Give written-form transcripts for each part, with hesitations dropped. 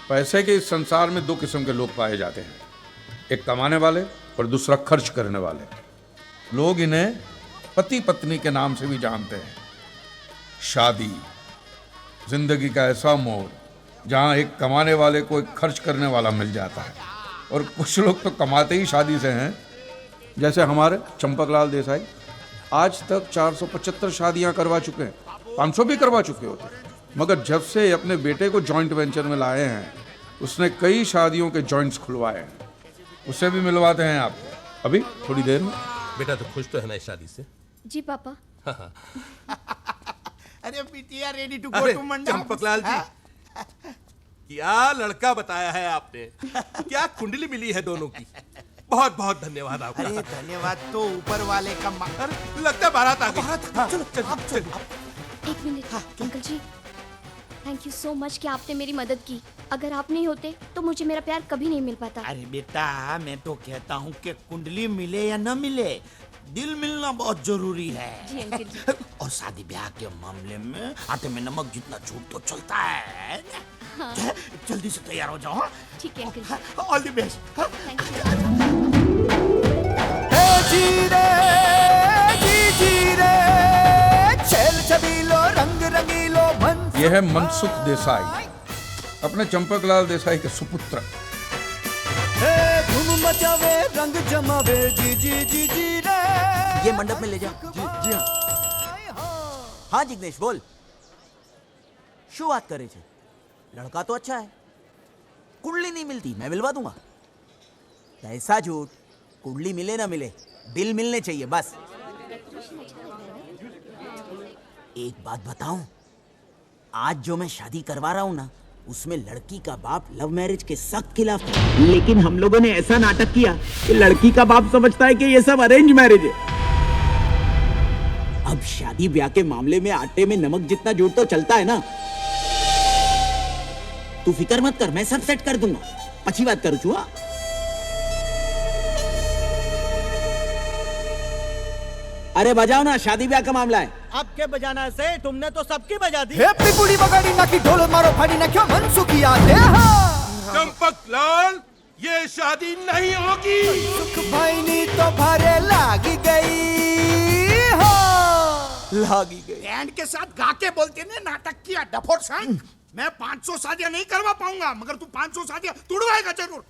पैसे के इस संसार में दो किस्म के लोग पाए जाते हैं, एक कमाने वाले और दूसरा खर्च करने वाले। लोग इन्हें पति पत्नी के नाम से भी जानते हैं। शादी जिंदगी का ऐसा मोड़ जहां एक कमाने वाले को एक खर्च करने वाला मिल जाता है, और कुछ लोग तो कमाते ही शादी से हैं, जैसे हमारे चंपकलाल देसाई आज तक 475 शादियां करवा चुके हैं, 500 भी करवा चुके होते, मगर जब से अपने बेटे को जॉइंट वेंचर में लाए हैं उसने कई शादियों के जॉइंट्स खुलवाए हैं। उससे भी मिलवाते हैं आपको अभी थोड़ी देर में। बेटा तो खुश तो है ना इस शादी से? जी पापा। अरे बिटिया रेडी टू गो टू मंडप। चंपकलाल जी, क्या लड़का बताया है आपने, क्या कुंडली मिली है दोनों की। बहुत बहुत धन्यवाद आपका। अरे धन्यवाद तो ऊपर वाले का। लगता है बारात आ गई। चलो चलो चलो। एक minute uncle ji, thank you so much कि आपने मेरी मदद की। अगर आप नहीं होते तो मुझे मेरा प्यार कभी नहीं मिल पाता। अरे बेटा मैं तो कहता हूँ कि कुंडली मिले या न मिले, दिल मिलना बहुत जरूरी है। जी अंकल जी। और शादी ब्याह के मामले में आटे में नमक जितना झूठ तो चलता है। हाँ। जल्दी से तैयार हो जाओ। ठीक है uncle ji. All the best. Thank you. यह है मनसुख देसाई, अपने चंपकलाल देसाई के सुपुत्र। धूम मचावे रंग जमावे जी जी जी जी रे। ये मंडप में ले जा। जी हाँ। हाँ जिग्नेश बोल। शू बात करे छे? लड़का तो अच्छा है, कुंडली नहीं मिलती, मैं मिलवा दूंगा। ऐसा झूठ, कुंडली मिले ना मिले, दिल मिलने चाहिए बस। एक बात बताऊं, आज जो मैं शादी करवा रहा हूं ना, उसमें लड़की का बाप लव मैरिज के सख्त खिलाफ है। लेकिन हम लोगों ने ऐसा नाटक किया कि लड़की का बाप समझता है कि ये सब अरेंज मैरिज है। अब शादी ब्याह के मामले में आटे में नमक जितना झूठ तो चलता है ना। तू फिक्र मत कर, मैं सब सेट कर दूंगा। अच्छी बात करूँ चुआ। अरे बजाओ ना, शादी ब्याह का मामला है। आपके बजाना से तुमने तो सबकी बजा दी। पिपुड़ी बगाड़ी ना की ढोल मारो फाड़ी ना क्यों मनसुखी आते हैं। चंपकलाल, ये शादी नहीं होगी। सुख भाई नी तो भरे लागी गई हो। लागी गई। बैंड के साथ गा के बोलते ने नाटक किया डफोर संग। मैं 500 शादियां नहीं करवा पाऊंगा, मगर तू 500 शादियां तुड़वाएगा जरूर।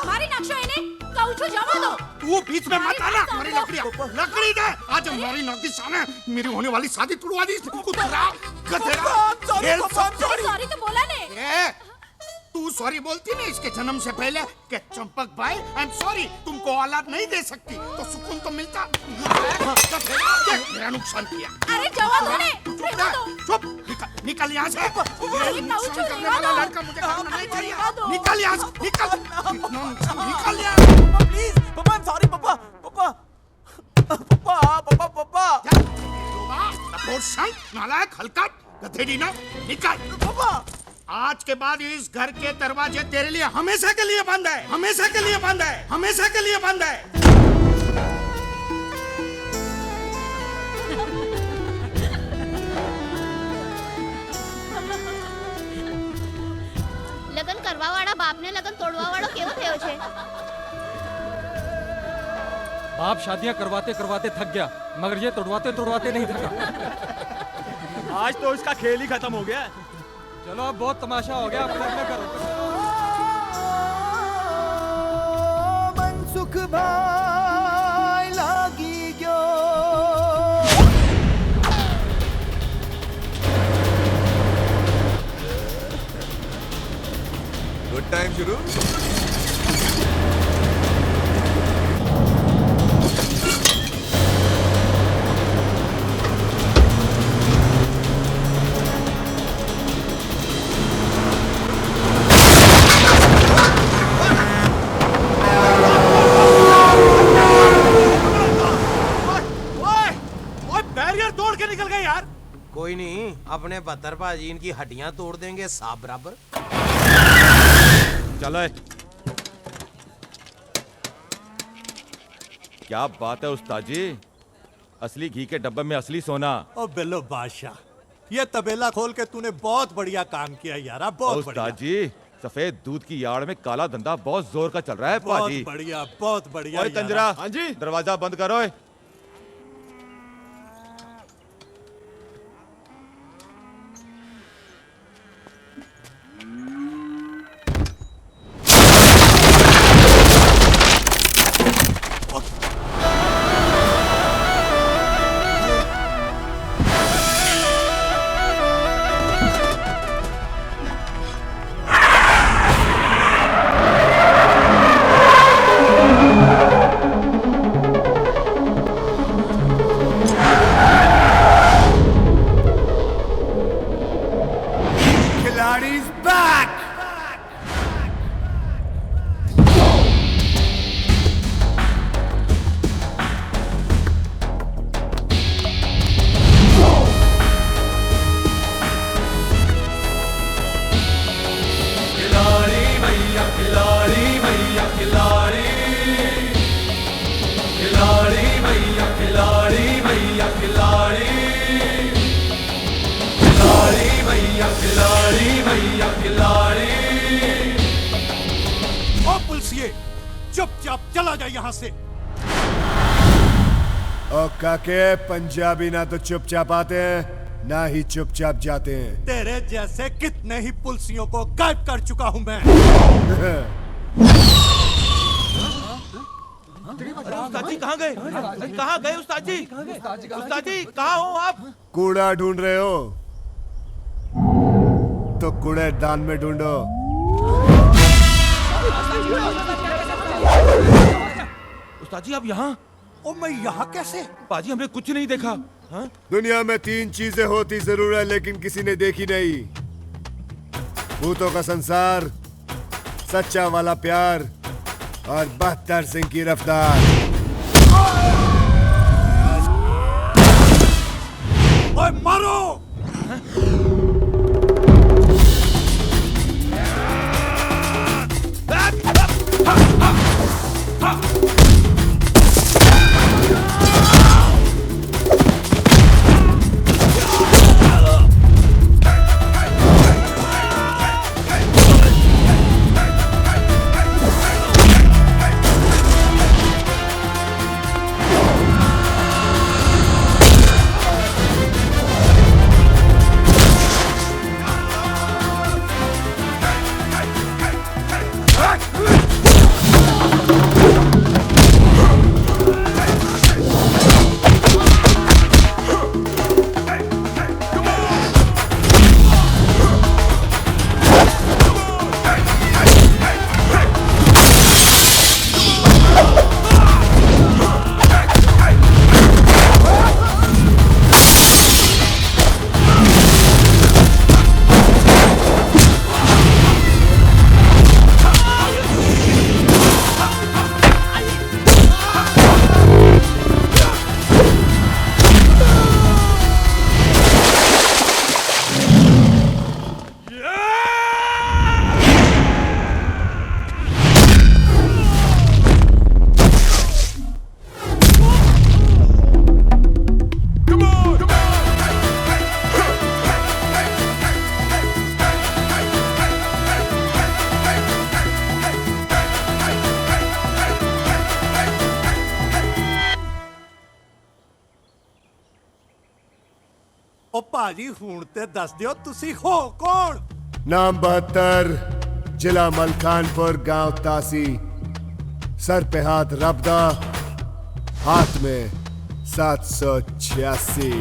मारी नक्शा इन्हें काउचो जमा दो। तू बीच में मत आना। मेरी लकड़ी दे। आज हमारी नौकी सामने मेरी होने वाली शादी तुड़वा दी। कुत्ता गधेड़ा। सॉरी तो बोला ने। तू सॉरी बोलती नहीं इसके जन्म से पहले कि चंपक भाई आई एम सॉरी, तुमको औलाद नहीं दे सकती तो सुकून तो मिलता। मेरा नुकसान किया। अरे जवाब दो ने। चुप, निकल यहाँ से। ये नुकसान करने वाला लड़का मुझे करना नहीं चाहिए। निकल यहाँ से, निकल यहाँ। प्लीज पापा, सॉरी पापा। पापा पापा पापा पापा। नालायक हलकट गधेड़ी ना, निकल। पापा आज के बाद इस घर के दरवाजे तेरे लिए हमेशा के लिए बंद है। हमेशा के लिए बंद है। हमेशा के लिए बंद है। લગન કરવા વાળા બાપને લગન તોડવા વાળો કેવો થયો છે? बाप शादियां करवाते करवाते थक गया, मगर ये तोड़वाते तोड़वाते नहीं थका। आज तो इसका खेल ही खत्म हो गया। चलो अब बहुत तमाशा हो गया, अपने अपने करो। मनसुख भाई लागी जो। गुड टाइम शुरू। के निकल गए यार। कोई नहीं, अपने बहत्तर भाजी इनकी हड्डियां तोड़ देंगे सांप बराबर। चलो क्या बात है उस्ताद जी, असली घी के डब्बे में असली सोना। ओ बिल्लो बादशाह, ये तबेला खोल के तूने बहुत बढ़िया काम किया यार, बहुत बढ़िया। उस्ताद जी, सफेद दूध की यार्ड में काला धंधा बहुत जोर का चल रहा है पाजी। बहुत बढ़िया, बहुत बढ़िया। ओए तंजरा, हाँ जी, दरवाजा बंद करो। चुपचाप चला जा यहाँ से। ओ काके, पंजाबी ना तो चुपचाप आते हैं ना ही चुपचाप जाते हैं। तेरे जैसे कितने ही पुलिसियों को गायब कर चुका हूँ मैं। उस्ताद जी कहाँ गए? कहाँ गए उस्ताद जी? उस्ताद जी कहाँ हो आप? कूड़ा ढूंढ रहे हो तो कूड़ेदान में ढूंढो। उस्ताद जी आप यहाँ? ओ मैं यहाँ कैसे? पाजी हमने कुछ नहीं देखा। हाँ? दुनिया में 3 चीजें होती जरूर है लेकिन किसी ने देखी नहीं। भूतों का संसार, सच्चा वाला प्यार और 72 सिंह की रफ्तार। ओए मारो! ओ पाजी हूं ते दस दियो तुसी हो कौन? नाम 72, जिला मलकानपुर, गांव तासी, सर पे हाथ रबदा, हाथ में 786।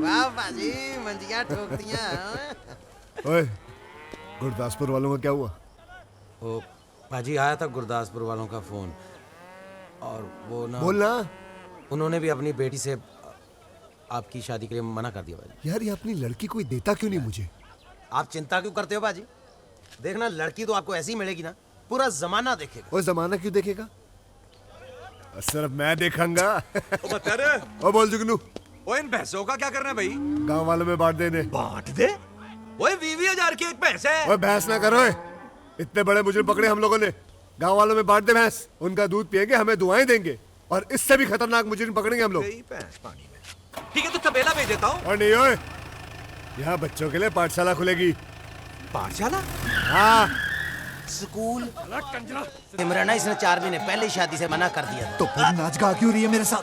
वाह पाजी, मंजिया ठोक दिया। ओए, गुरदासपुर वालों का क्या हुआ? ओ पाजी आया था गुरदासपुर वालों का फोन, और वो ना बोलना। उन्होंने भी अपनी बेटी से आपकी शादी के लिए मना कर दिया बाजी। यार ये अपनी लड़की कोई देता क्यों नहीं मुझे? आप चिंता क्यों करते हो बाजी? देखना लड़की तो आपको ऐसी मिलेगी ना, पूरा जमाना देखेगा। वो जमाना क्यों देखेगा? सिर्फ मैं देखूंगा। बता रहे ओ बोल जुगनू, ओ इन भैंसों का क्या करना है भाई? गांव वालों में बांट देने। बांट दे? ओए 20,000 की एक भैंस है। ओए भैंस ना करो, इतने बड़े मुजरिम पकड़े हम लोगों ने। गांव वालों में बांट दे भैंस, उनका दूध पिएंगे, हमें दुआएं देंगे, और इससे भी खतरनाक मुजरिम पकड़ेंगे हम लोग। भैंस पानी में। ठीक है तो तबेला भेज देता हूँ। और नहीं ओए, यहाँ बच्चों के लिए पाठशाला खुलेगी। पाठशाला? हाँ। स्कूल? इमराना इसने 4 महीने पहले शादी से मना कर दिया था। तो फिर नाच गा क्यों रही है मेरे साथ?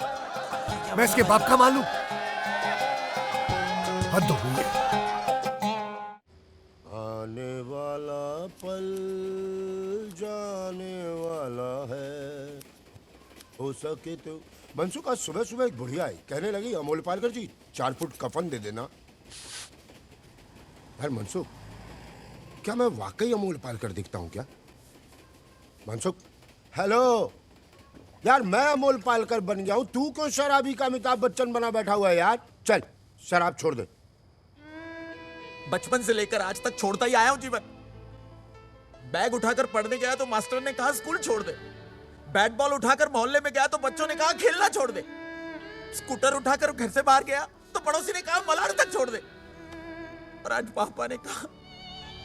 मैं इसके बाप का मालूम? हद हो गई है। आने वाला पल जाने वाला है, हो सके तो। मनसुख आज सुबह सुबह एक बुढ़िया आई, कहने लगी अमोल पालकर जी 4 फुट कफन दे देना। यार मनसुख, क्या मैं वाकई अमोल पालकर दिखता हूँ क्या? मनसुख, हेलो यार, मैं अमोल पालकर बन गया हूँ, तू क्यों शराबी का अमिताभ बच्चन बना बैठा हुआ है यार? चल शराब छोड़ दे। बचपन से लेकर आज तक छोड़ता ही आया हूं जीवन। बैग उठाकर पढ़ने गया तो मास्टर ने कहा स्कूल छोड़ दे। बैट बॉल उठाकर मोहल्ले में गया तो बच्चों ने कहा खेलना छोड़ दे। स्कूटर उठाकर घर से बाहर गया तो पड़ोसी ने कहा मलाड तक छोड़ दे। और आज पापा ने कहा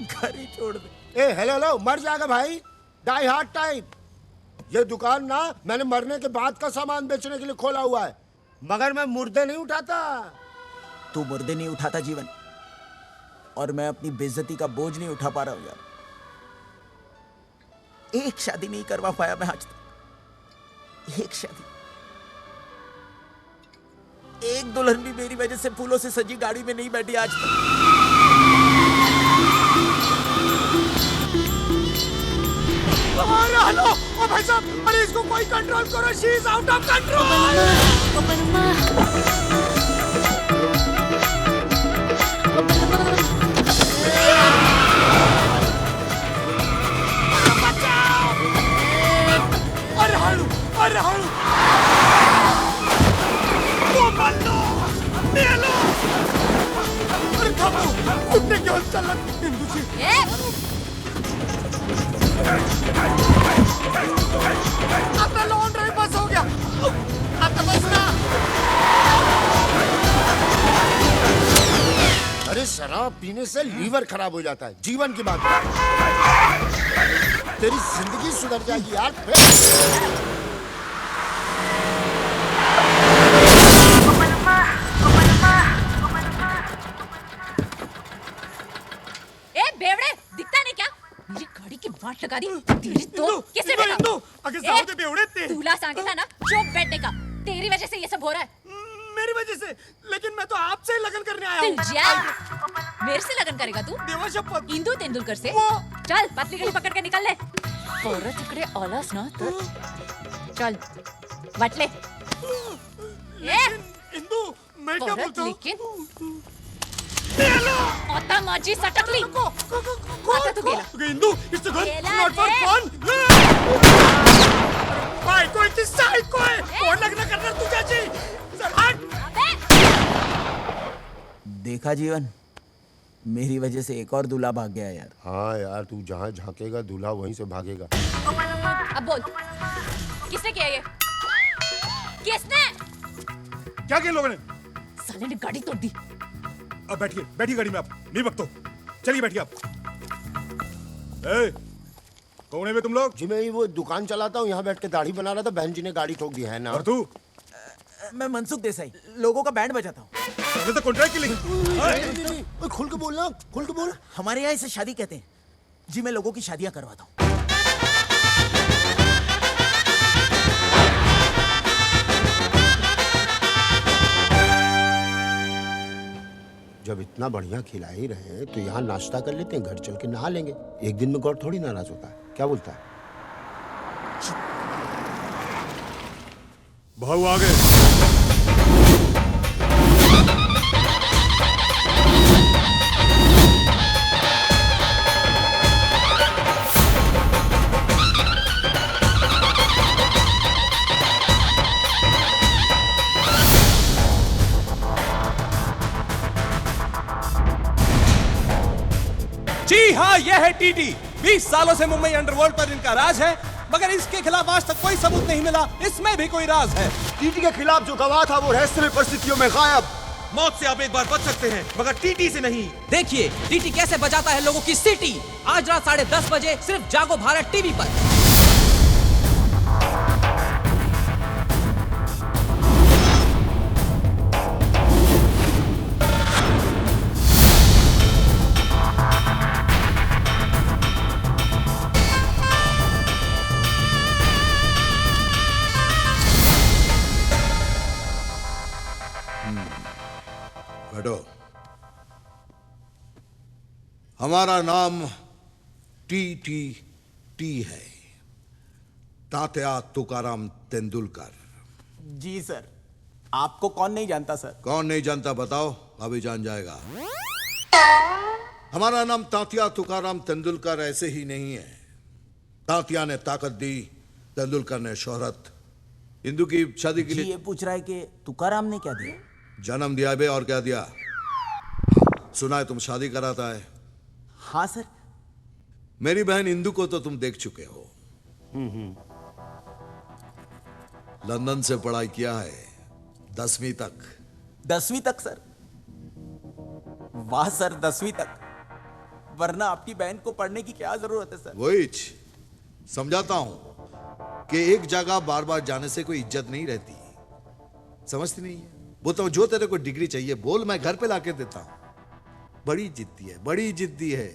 घर ही छोड़ दे। ए हेलो हेलो, मर जाएगा भाई, डाई हार्ड टाइप। ये दुकान ना मैंने मरने के बाद का सामान बेचने के लिए खोला हुआ है, मगर मैं मुर्दे नहीं उठाता। तू मुर्दे नहीं उठाता जीवन, और मैं अपनी बेइज्जती का बोझ नहीं उठा पा रहा हूं यार। एक शादी नहीं करवा पाया मैं आज तक, एक शादी। एक दुल्हन भी मेरी वजह से फूलों से सजी गाड़ी में नहीं बैठी आज तक। हेलो, ओ भाई साहब, अरे इसको कोई कंट्रोल करो, she is out of control. अरे हलू, वो बंदो, नेलो, अरे खाओ, कुत्ते क्यों चल हिंदू जी? अपना लॉन्ग ड्राइव बस हो गया, अब तो बस ना। अरे शराब पीने से लीवर खराब हो जाता है, जीवन की बात है। तेरी जिंदगी सुधर जाएगी यार। बेवड़े, दिखता नहीं क्या? मेरी गाड़ी की वाट लगा दी। तेरी तो कैसे बैठा? अगर जाओ तो बेवड़े ते। दूल्हा सांगे था ना, चुप बैठने का। तेरी वजह से ये सब हो रहा है। मेरी वजह से? लेकिन मैं तो आपसे लगन करने आया हूँ। मेरे से लगन करेगा तू? देवा शपथ। इंदु तेंदुलकर से? चल पतली गली पकड़ के निकल ले। औरत इकडे औलास ना तो चल वाट ले। इंदु, मैं क्या बोलता हूँ? आता माझी सटकली। आता तू गेला। Indu, it's a good, not for fun. बायको इतनी साइको है, और लग्न करना तुझ्याची. चल हट. देखा जीवन, मेरी वजह से एक और दूल्हा भाग गया यार। हाँ यार, तू जहाँ झांकेगा दूल्हा वहीं से भागेगा। अब बोल, किसने किया ये? किसने? क्या किया लोगों ने? साले ने गाड़ी तोड़ दी। अब बैठिए, बैठिए गाड़ी में आप, नहीं बकतो। चलिए बैठिए आप। कौन है बे तुम लोग? जी मैं वो दुकान चलाता हूँ, यहाँ बैठ के दाढ़ी बना रहा था, बहन जी ने गाड़ी ठोक दी है ना। और तू? मैं मनसुख देसाई, लोगों का बैंड बजाता हूँ। तो कॉन्ट्रैक्ट के लिए। खुल के बोलना, खुल के बोल। हमारे यहाँ इसे शादी कहते हैं जी। मैं लोगों की शादियां करवाता हूँ। जब इतना बढ़िया खिला ही रहे हैं तो यहाँ नाश्ता कर लेते हैं, घर चल के नहा लेंगे। एक दिन में गौर थोड़ी नाराज होता है, क्या बोलता है? भाऊ आ गए। जी हाँ, यह है टीटी। 20 सालों से मुंबई अंडरवर्ल्ड पर इनका राज है, मगर इसके खिलाफ आज तक कोई सबूत नहीं मिला। इसमें भी कोई राज है। टीटी के खिलाफ जो गवाह था वो रहस्यमय परिस्थितियों में गायब। मौत से आप एक बार बच सकते हैं, मगर टीटी से नहीं। देखिए टीटी कैसे बजाता है लोगों की सीटी। आज रात 10:30 बजे सिर्फ जागो भारत टीवी पर। बैठो। हमारा नाम टी है, तात्या तुकाराम तेंदुलकर। जी सर। आपको कौन नहीं जानता सर? कौन नहीं जानता बताओ, अभी जान जाएगा। हमारा नाम तात्या तुकाराम तेंदुलकर ऐसे ही नहीं है। तात्या ने ताकत दी, तेंदुलकर ने शोहरत। इंदु की शादी के जी लिए ये पूछ रहा है कि तुकाराम ने क्या दिया? जन्म दिया बे, और क्या दिया? सुना है तुम शादी कराता है। हाँ सर। मेरी बहन इंदु को तो तुम देख चुके हो। लंदन से पढ़ाई किया है, 10वीं तक। 10वीं तक सर? वाह सर, 10वीं तक। वरना आपकी बहन को पढ़ने की क्या जरूरत है सर? वही समझाता हूं कि एक जगह बार बार जाने से कोई इज्जत नहीं रहती। समझती नहीं है? वो तो जो तेरे को डिग्री चाहिए बोल, मैं घर पे लाके देता हूं। बड़ी जिद्दी है, बड़ी जिद्दी है।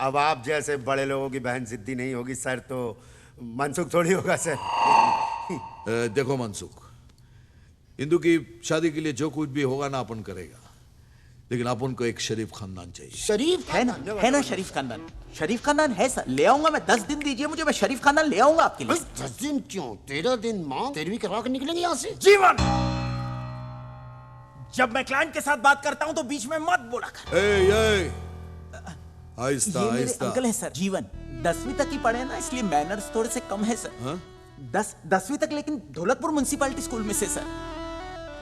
अब आप जैसे बड़े लोगों की बहन जिद्दी नहीं होगी सर तो मनसुख थोड़ी होगा सर। देखो मनसुख, इंदु की शादी के लिए जो कुछ भी होगा ना अपन करेगा, लेकिन अपन को एक शरीफ खानदान चाहिए। शरीफ है ना शरीफ खानदान? शरीफ खानदान है सर, ले आऊंगा मैं। 10 दिन दीजिए मुझे, मैं शरीफ खानदान ले आऊंगा आपके लिए। 10 दिन क्यों? 13 दिन मां 13वीं करवा के निकलेंगे यहाँ से। जीवन, जब मैं क्लाइंट के साथ बात करता हूं तो बीच में मत बोला कर। आहिस्ता ये मेरे आहिस्ता। अंकल है सर, जीवन। 10वीं तक ही पढ़े ना, इसलिए मैनर्स थोड़े से कम है सर। हाँ? 10वीं तक, लेकिन ढोलकपुर म्युनिसिपैलिटी स्कूल में से सर,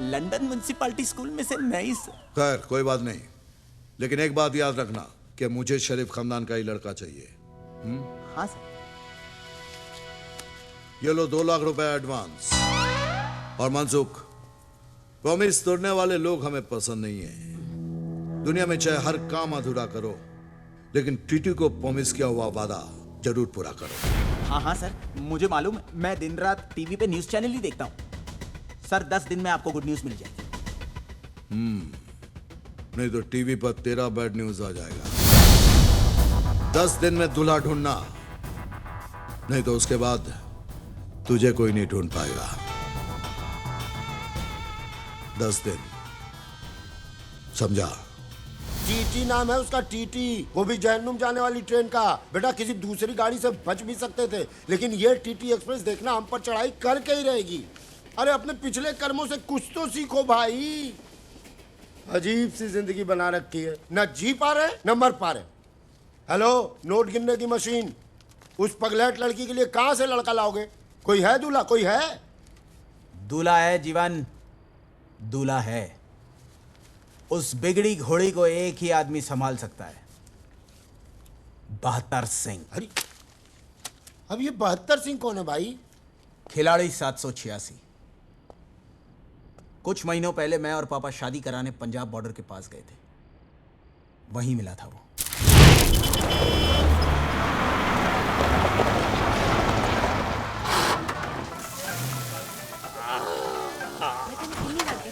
लंदन म्युनिसिपैलिटी स्कूल में से नहीं सर। खैर कोई बात नहीं, लेकिन एक बात याद रखना कि मुझे शरीफ खानदान का ही लड़का चाहिए। हाँ सर। ये लो 2 लाख रुपए एडवांस। और मनसुख, प्रॉमिस तोड़ने वाले लोग हमें पसंद नहीं है। दुनिया में चाहे हर काम अधूरा करो, लेकिन टीटी को प्रॉमिस किया हुआ वादा जरूर पूरा करो। हाँ हाँ सर, मुझे मालूम है। मैं दिन रात टीवी पे न्यूज चैनल ही देखता हूँ सर। 10 दिन में आपको गुड न्यूज मिल जाएगी। नहीं तो टीवी पर तेरा बैड न्यूज आ जाएगा। 10 दिन में दूल्हा ढूंढना, नहीं तो उसके बाद तुझे कोई नहीं ढूंढ पाएगा। 10 दिन, समझा? टीटी नाम है उसका, टीटी। वो भी जहन्नुम जाने वाली ट्रेन का। बेटा किसी दूसरी गाड़ी से बच भी सकते थे, लेकिन ये टीटी एक्सप्रेस देखना हम पर चढ़ाई करके ही रहेगी। अरे अपने पिछले कर्मों से कुछ तो सीखो भाई। अजीब सी जिंदगी बना रखी है, न जी पा रहे न मर पा रहे। हेलो, नोट गिनने की मशीन, उस पगलेट लड़की के लिए कहां से लड़का लाओगे? कोई है दूल्हा? कोई है? दूल्हा है जीवन, दूल्हा है। उस बिगड़ी घोड़ी को एक ही आदमी संभाल सकता है, 72 सिंह। अरे अब ये 72 सिंह कौन है भाई? खिलाड़ी 786। कुछ महीनों पहले मैं और पापा शादी कराने पंजाब बॉर्डर के पास गए थे, वहीं मिला था वो।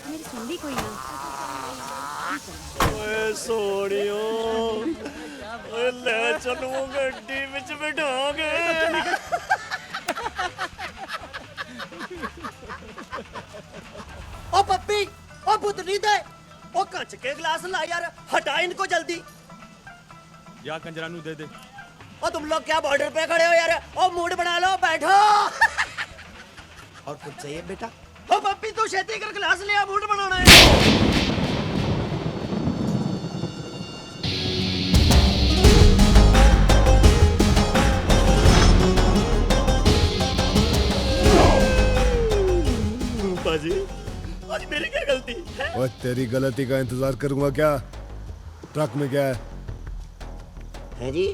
मेरी सुन भी कोई ना। ओए सोनियो, ओए ले चलो गड्डी विच बिठाओगे। ओ पप्पी, ओ पुतली दे, ओ कच के गिलास ला यार, हटा इनको जल्दी। या कंजरानू दे दे। ओ तुम लोग क्या बॉर्डर पे खड़े हो यार? ओ मूड बना लो, बैठो। और कुछ चाहिए बेटा? ओ पप्पी तू छेती कर गिलास ले आ, मूड बनाना है। बाजी, आज मेरी क्या गलती है? और तेरी गलती का इंतजार करूंगा क्या? ट्रक में क्या है? है जी?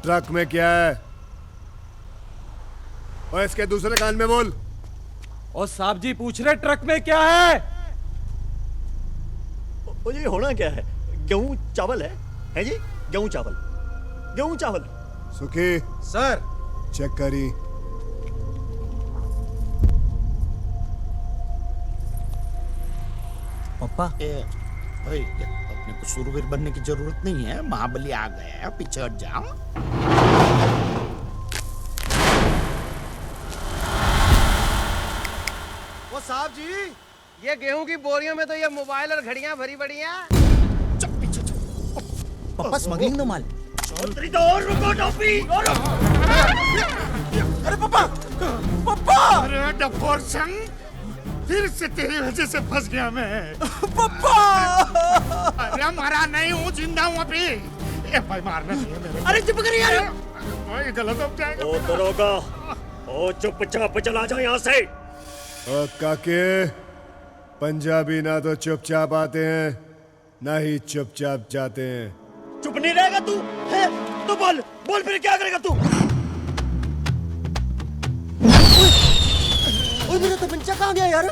ट्रक में क्या है? और इसके दूसरे कान में बोल। और साहब जी पूछ रहे ट्रक में क्या है? ओ जी होना क्या है? गेहूं चावल है जी? गेहूं चावल, गेहूं चावल। सुखी सर चेक करी। पापा ओए, अपने को शूरवीर बनने की जरूरत नहीं है। महाबली आ गया है, पीछे हट जाओ। वो साहब जी, ये गेहूं की बोरियों में तो ये मोबाइल और घड़ियां भरी पड़ी हैं। पापा स्मगलिंग दो माल। रुको टोपी। अरे पापा, पापा! अरे डफोर संग, फिर से तेरी वजह से फंस गया मैं। पापा! अरे मरा नहीं हूँ, जिंदा हूँ अभी। ए भाई मारना नहीं है मेरे। अरे चुप करिए यार। भाई गलत हो जाएगा। ओ दरोगा, ओ चुपचाप चला जा यहाँ से। और काके, पंजाबी ना तो चुपचाप आते हैं ना ही चुपचाप जाते हैं। चुप नहीं रहेगा तू? है? तो बोल, बोल फिर क्या करेगा तू? ओए मेरा तमंचा कहाँ गया यार?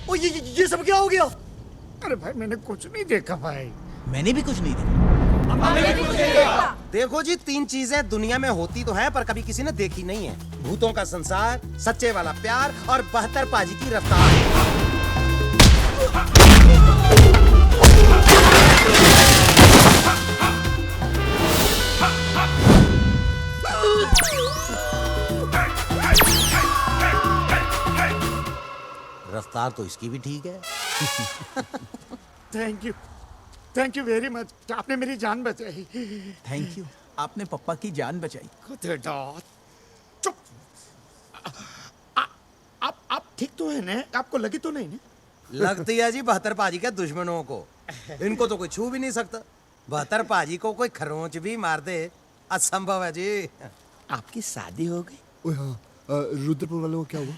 ओ ये सब क्या हो गया? अरे भाई मैंने कुछ नहीं देखा भाई। मैंने भी कुछ नहीं देखा। देखो जी, 3 चीजें दुनिया में होती तो हैं पर कभी किसी ने देखी नहीं है। भूतों का संसार, सच्चे वाला प्यार और 72 पाजी की रफ्तार। रफ्तार तो इसकी भी ठीक है। Thank you very much. आपने मेरी जान बचाई। थैंक यू, आपने पप्पा की जान बचाई। चुप। आप ठीक तो है ना? आपको लगी तो नहीं ना? लगती है जी 72 पाजी के दुश्मनों को। इनको तो कोई छू भी नहीं सकता। 72 पाजी को कोई खरोंच भी मार दे, असंभव है जी। आपकी शादी हो गई? ओए हाँ, रुद्रपुर वालों को क्या हुआ?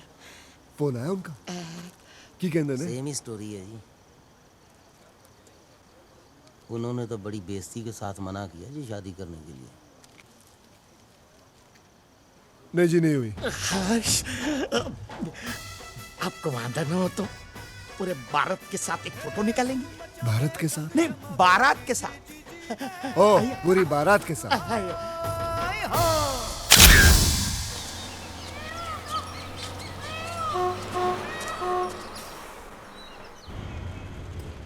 फोन आया उनका? की कहते ने? सेम ही स्टोरी है जी। उन्होंने तो बड़ी बेइज्जती के साथ मना किया जी शादी करने के लिए। नहीं जी, नहीं हुई। आपको वादा न हो तो पूरे भारत के साथ एक फोटो निकालेंगे। भारत के साथ? नहीं, बारात के साथ। ओ, पूरी बारात के साथ।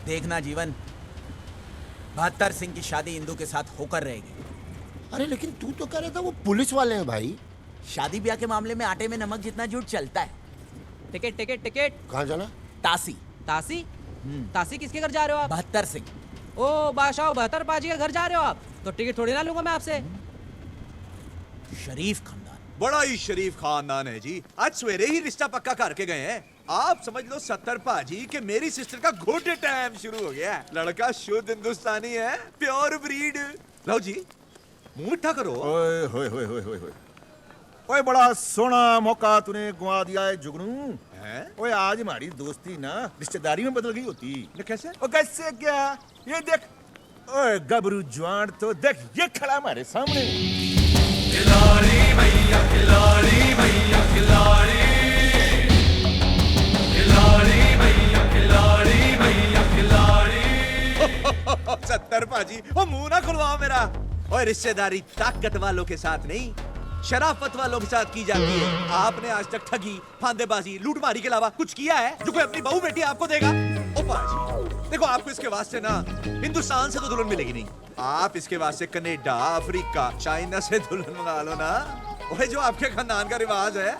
देखना जीवन, 72 सिंह की शादी इंदू के साथ होकर रहेगी। अरे लेकिन तू तो कह रहा था वो पुलिस वाले हैं भाई। शादी ब्याह के मामले में आटे में नमक जितना झूठ चलता है। Ticket ticket ticket. कहाँ जाना? तासी। तासी? तासी किसके घर जा रहे हो आप? 72 सिंह। ओ बादशाह 72 पाजी के घर जा रहे हो आप? तो टिकट थोड़ी ना लूंगा मैं आपसे। शरीफ खानदान। बड़ा ही शरीफ खानदान है जी। आज सवेरे ही रिश्ता पक्का करके गए हैं। आप समझ लो 70 पाजी के मेरी सिस्टर का गुड टाइम शुरू हो गया। लड़का शुद्ध हिंदुस्तानी है, प्योर ब्रीड। लो जी, मुंह मीठा करो। ओए होए होए होए होए होए। ओए बड़ा सोना मौका तूने गुआ दिया है जुगनू। ओए आज हमारी दोस्ती ना रिश्तेदारी में बदल गई होती। कैसे? ओ कैसे क्या? ये देख, ओए गबरू जवान तो देख, ये खड़ा हमारे सामने। खिलाड़ी भैया, खिलाड़ी भैया, खिलाड़ी, खिलाड़ी भैया, खिलाड़ी भैया, खिलाड़ी। 70 पाजी, ओ मुंह ना खुलवाओ मेरा। और रिश्तेदारी ताकत वालों के साथ नहीं, शराफत वालों के साथ की जाती है। आपने आज तक ठगी, फांदेबाजी, लूटमारी के अलावा कुछ किया है जो कोई अपनी बहू बेटी आपको देगा? ओ पाजी, देखो आपको इसके वास्ते ना हिंदुस्तान से तो दुल्हन मिलेगी नहीं। आप इसके वास्ते कनाडा, अफ्रीका, चाइना से दुल्हन मंगा लो ना। वही जो आपके खानदान का रिवाज है।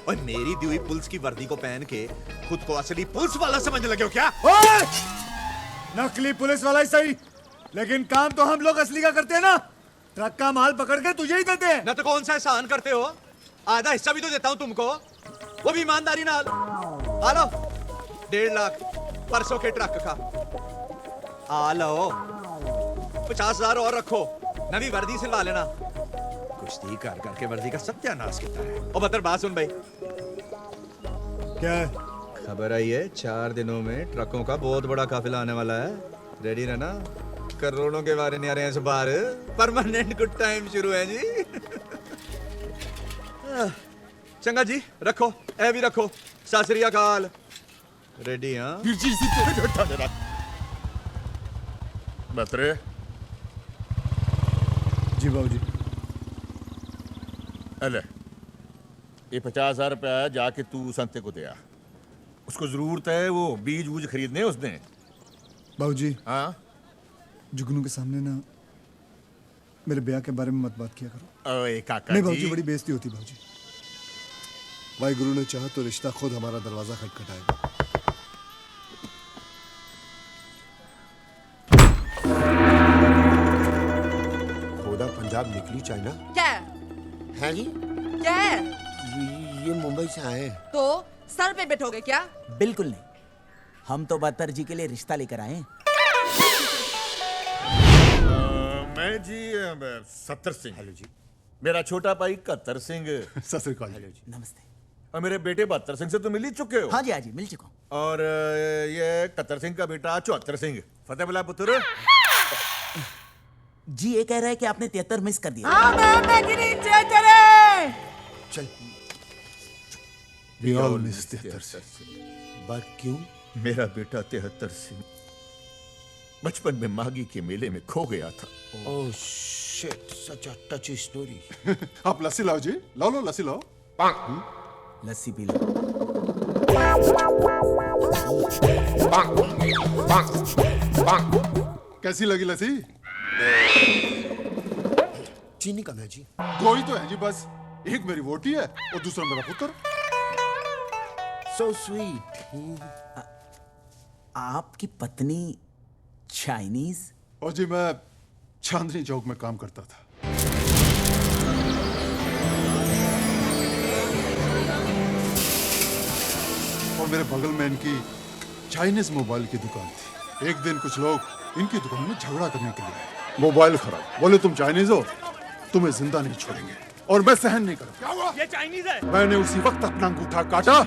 और मेरी दी हुई पुलिस की वर्दी को पहन के खुद को असली पुलिस वाला समझने लगे हो क्या? नकली पुलिस वाला ही सही, लेकिन काम तो हम लोग असली का करते हैं ना। ट्रक का माल पकड़ के तुझे ही देते हैं। ना तो कौन सा एहसान करते हो? आधा हिस्सा भी तो देता हूं तुमको, वो भी ईमानदारी नाल। आ लो 1.5 लाख परसों के ट्रक का। आ लो 50,000 और रखो, नवी वर्दी सिलवा लेना। कुश्ती कर करके वर्दी का सत्यानाश किया है। और बतर बात सुन भाई, क्या है? खबर आई है 4 दिनों में ट्रकों का बहुत बड़ा काफिला आने वाला है। रेडी रहना, करोड़ों के बारे नहीं आ रहे हैं इस बार। परमानेंट गुड टाइम शुरू है जी। चंगा जी, रखो ए भी रखो। सत श्री अकाल। रेडी हाँ? बतरे जी बाबूजी। अले ये 50,000 रुपया है, जाके तू संते को दिया। उसको जरूरत है, वो बीज वूज खरीदने उसने। बाबूजी, हाँ जुगनू के सामने ना मेरे ब्याह के बारे में मत बात किया करो। ओए काका नहीं जी। बाबूजी, बड़ी बेइज्जती होती बाबूजी। वाहिगुरु ने चाहा तो रिश्ता खुद हमारा दरवाजा खटखटाएगा। खोदा पंजाब निकली चाइना क्या है जी? क्या है? ये मुंबई से आए। तो सर पे बैठोगे क्या? बिल्कुल नहीं, हम तो बहत्तर जी के लिए रिश्ता लेकर आए हैं। मैं जी सत्तर सिंह। हेलो जी। मेरा छोटा भाई कत्तर सिंह। सत श्री अकाल। हेलो जी। नमस्ते। और मेरे बेटे 72 सिंह से तो मिल ही चुके हो। हाँ जी मिल चुका हूँ। और ये कत्तर सिंह का बेटा 74 सिंह। फतेह बला पुत्र। जी ये कह रहा है कि आपने 73 मिस कर दिया। चल We all miss 73 Singh. But क्यों? मेरा बेटा 73 सिंह बचपन में मागी के मेले में खो गया था। ओह शिट, सच अ टची स्टोरी। आप लस्सी लाओ जी, लो लस्सी लाओ। लस्सी पी लो। कैसी लगी लस्सी? चीनी कम है जी। 2 ही तो है जी बस। एक मेरी वोटी है और दूसरा मेरा पुत्र। So sweet. आपकी पत्नी चाइनीज? और जी मैं चांदनी चौक में काम करता था। और मेरे बगल में इनकी चाइनीज मोबाइल की दुकान थी। एक दिन कुछ लोग इनकी दुकान में झगड़ा करने के लिए आए। मोबाइल खराब, बोले तुम चाइनीज हो, तुम्हें जिंदा नहीं छोड़ेंगे। और मैं सहन नहीं करूंगा। क्या हुआ? ये चाइनीज है। मैंने उसी वक्त अपना अंगूठा काटा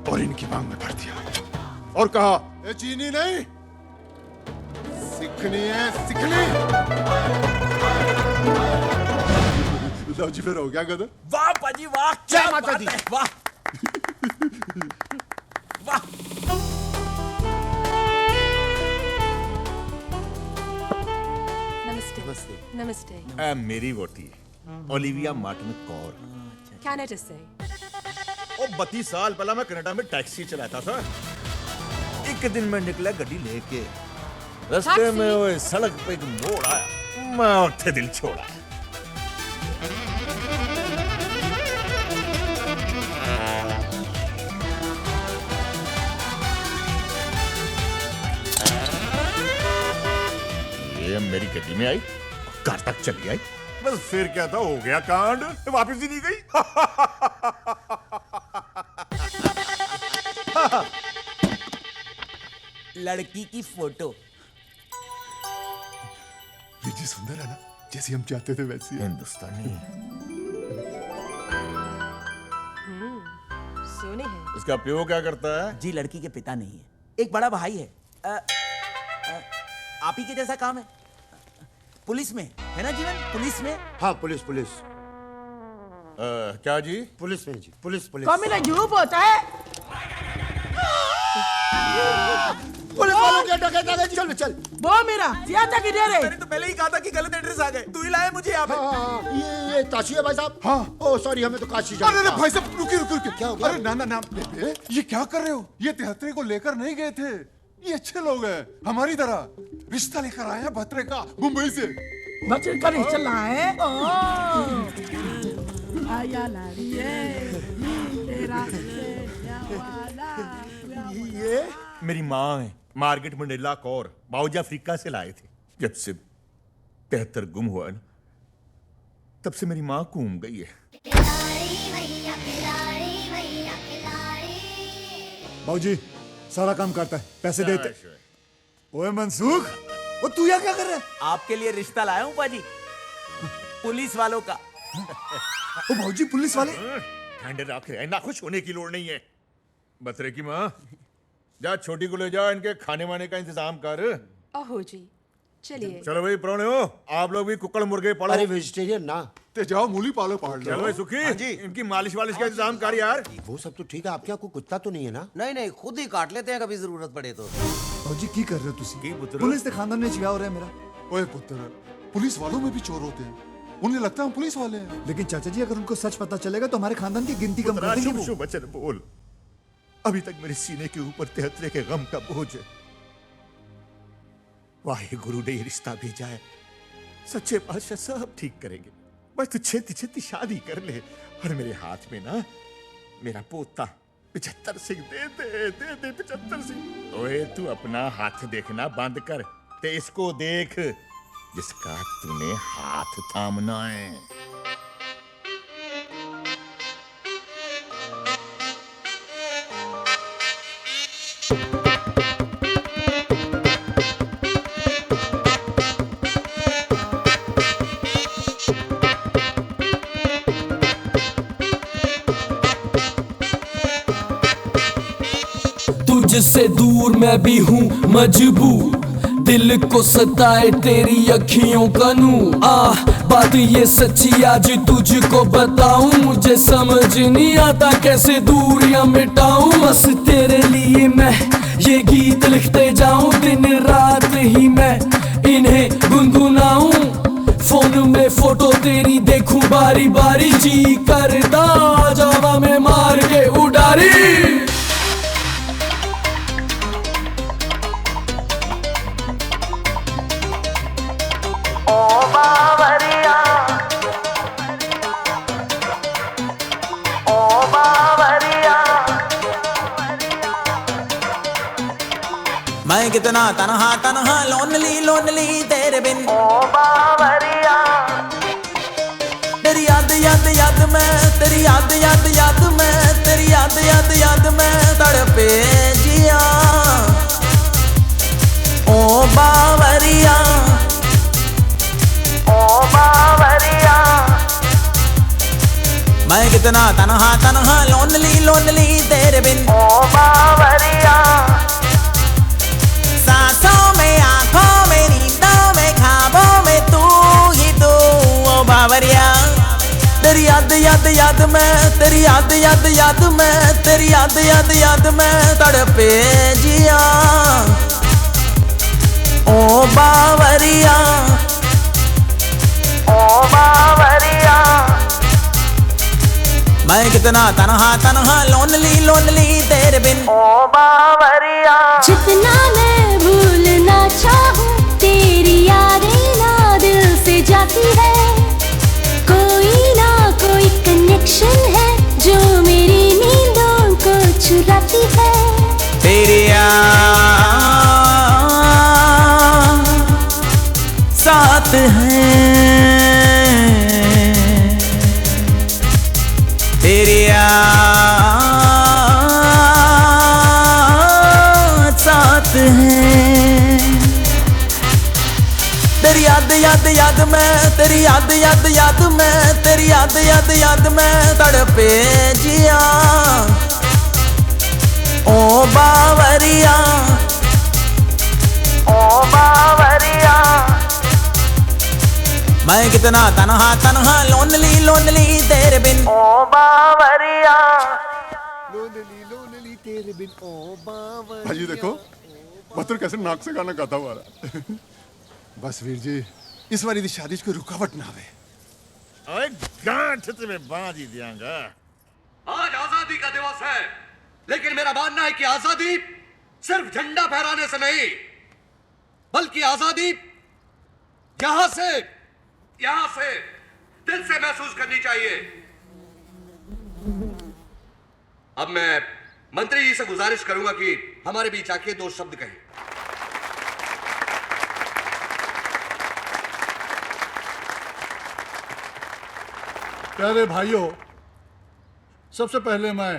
और इनकी मांग में भर दिया और कहा, ये चीनी नहीं, सिखनी है, सिखनी। लो जी, फिर हो गया गदर। वाह पाजी वाह, जय माता दी। वाह वाह। नमस्ते। नमस्ते। मेरी वोटी ओलिविया मार्टिन कौर। कनाडा से। ओ 32 साल पहला मैं कनाडा में टैक्सी चलाता था। एक दिन मैं निकला गड्डी लेके, रास्ते में वो सड़क पे एक मोड़ आया, मैं उठे दिल छोड़ा। ये मेरी गड्डी में आई, कार तक चली आई। बस फिर क्या था, हो गया कांड, वापस ही नहीं गई। लड़की की फोटो। ये जी सुंदर है ना, जैसी हम चाहते थे वैसी है। हिंदुस्तानी सोने है। इसका प्यो क्या करता है? जी लड़की के पिता नहीं है, एक बड़ा भाई है। आप ही के जैसा काम है, पुलिस में है ना जीवन? पुलिस में? हाँ पुलिस पुलिस। क्या जी? पुलिस में जी, पुलिस पुलिस। कौन मेरा यूरोप होता है? पुलिस वालों की डकैत आ गई। चल चल। वो मेरा सियाता की डेरे। मैंने तो पहले ही कहा था कि गलत एड्रेस आ गए, तू ही लाया मुझे यहाँ पे। हाँ, ये काशी है भाई साहब। हाँ। ओ सॉरी, हमें तो काशी जाना अरे था। भाई साहब रुकिए रुकिए रुकिए। क्या हो गया? अरे ना ना ना बेबे, ये क्या कर रहे हो? ये 73 को लेकर नहीं गए थे। ये अच्छे लोग हैं, हमारी तरह। रिश्ता लेकर आए हैं भत्रे का, मुंबई से। बच्चे का रिश्ता लाए। आया लारिए तेरा ये मेरी माँ है, Margaret Mandela Kaur, boughs Africa से लाए थे। जब से 73 गुम हुआ है ना, तब से मेरी माँ घूम गई है। बाबूजी सारा काम करता है, पैसे देते। ओए मनसूख, वो तू यहाँ क्या कर रहा है? आपके लिए रिश्ता लाया हूँ पाजी, पुलिस वालों का। ओ बाबूजी पुलिस वाले? ठंड रख रहे हैं, नाखुश होने की लोड़ नहीं है। बतरे की माँ, जा छोटी को ले जा, इनके खाने वाने का इंतजाम कर। ओहो जी, चलिए। चलो भाई प्रोने हो, आप लोग भी कुकड़ मुर्गे पालो। अरे वेजिटेरियन ना, ते जाओ मूली पालो पहाड़ चलो भाई सुखी, इनकी मालिश वालिश का इंतजाम कर यार। वो सब तो ठीक है, आपके यहाँ कोई कुत्ता तो नहीं है ना? नहीं नहीं, खुद ही काट लेते हैं कभी जरूरत पड़े तो। जी की कर रहे हो तुसी? पुलिस के खानदान में छिया हो रहा है मेरा। ओए पुत्र, पुलिस वालों में भी चोर होते हैं, उन्हें लगता है हम पुलिस वाले हैं। लेकिन चाचा जी, अगर उनको सच पता चलेगा तो हमारे खानदान की गिनती कम कर देंगे। शुभ वचन बोल, अभी तक मेरे सीने के ऊपर तेहतरे के गम का बोझ है। वाहे गुरु ने ये रिश्ता भेजा है, सच्चे पातशाह सब ठीक करेंगे। बस तू छेती छेती शादी कर ले, और मेरे हाथ में ना मेरा पोता 75 सिंह दे दे 75 सिंह। ओए तू अपना हाथ देखना बंद कर, ते इसको देख जिसका तूने हाथ थामना है। तुझसे दूर मैं भी हूँ मजबूर, दिल को सताए तेरी अखियों का नूर। बात ये सच्ची आज तुझको बताऊं, मुझे समझ नहीं आता कैसे दूरियां मिटाऊं। बस तेरे लिए मैं ये गीत लिखते जाऊं, दिन रात ही मैं इन्हें गुनगुनाऊं। फोन में फोटो तेरी देखूं बारी बारी, जी करदा जावा में मार के उडारी। मैं कितना तन्हा तन्हा लोनली लोनली तेरे बिन। ओ बावरिया, तेरी याद याद याद में, तेरी याद याद याद में, तेरी याद याद याद में तड़पे जिया। ओ बावरिया, ओ बावरिया, मैं कितना तन्हा तन्हा लोनली लोनली तेरे बिन। ओ बावरिया, सांसों में, आंखों में, नींदों में, ख्वाबों में तू ही तू। ओ बावरिया, तेरी याद याद याद में, तेरी याद याद याद में, तेरी याद याद याद में तड़पे जिया। ओ बावरिया, ओ बावरिया, मैं कितना तन्हा तन्हा लोनली लोनली तेरे बिन। ओ बावरिया, जितना मैं भूलना चाहूं, तेरी यादें ना दिल से जाती है। कोई ना कोई कनेक्शन है जो मेरी नींदों को चुराती है। तेरी साथ है, तेरी साथ है। तेरी याद याद याद में, तेरी याद याद याद में, तेरी याद याद याद में तड़पे जिया। ओ बावरिया, ओ बावरिया, मैं कितना तन्हा तन्हा लोनली लोनली तेरे बिन। ओ बावरिया, लोनली लोनली तेरे बिन। ओ बावरिया। भाजी देखो, बतूर कैसे नाक से गाना गाता हुआ रहा। बस वीर जी, इस बारी दी शादी कोई रुकावट ना आवे। ओए गांठ ते मैं बांध ही दियांगा। आज आजादी का दिवस है, लेकिन मेरा मानना है कि आजादी सिर्फ झंडा फहराने से नहीं, बल्कि आजादी यहां से दिल से महसूस करनी चाहिए। अब मैं मंत्री जी से गुजारिश करूंगा कि हमारे बीच आके दो शब्द कहें। प्यारे भाइयों, सबसे पहले मैं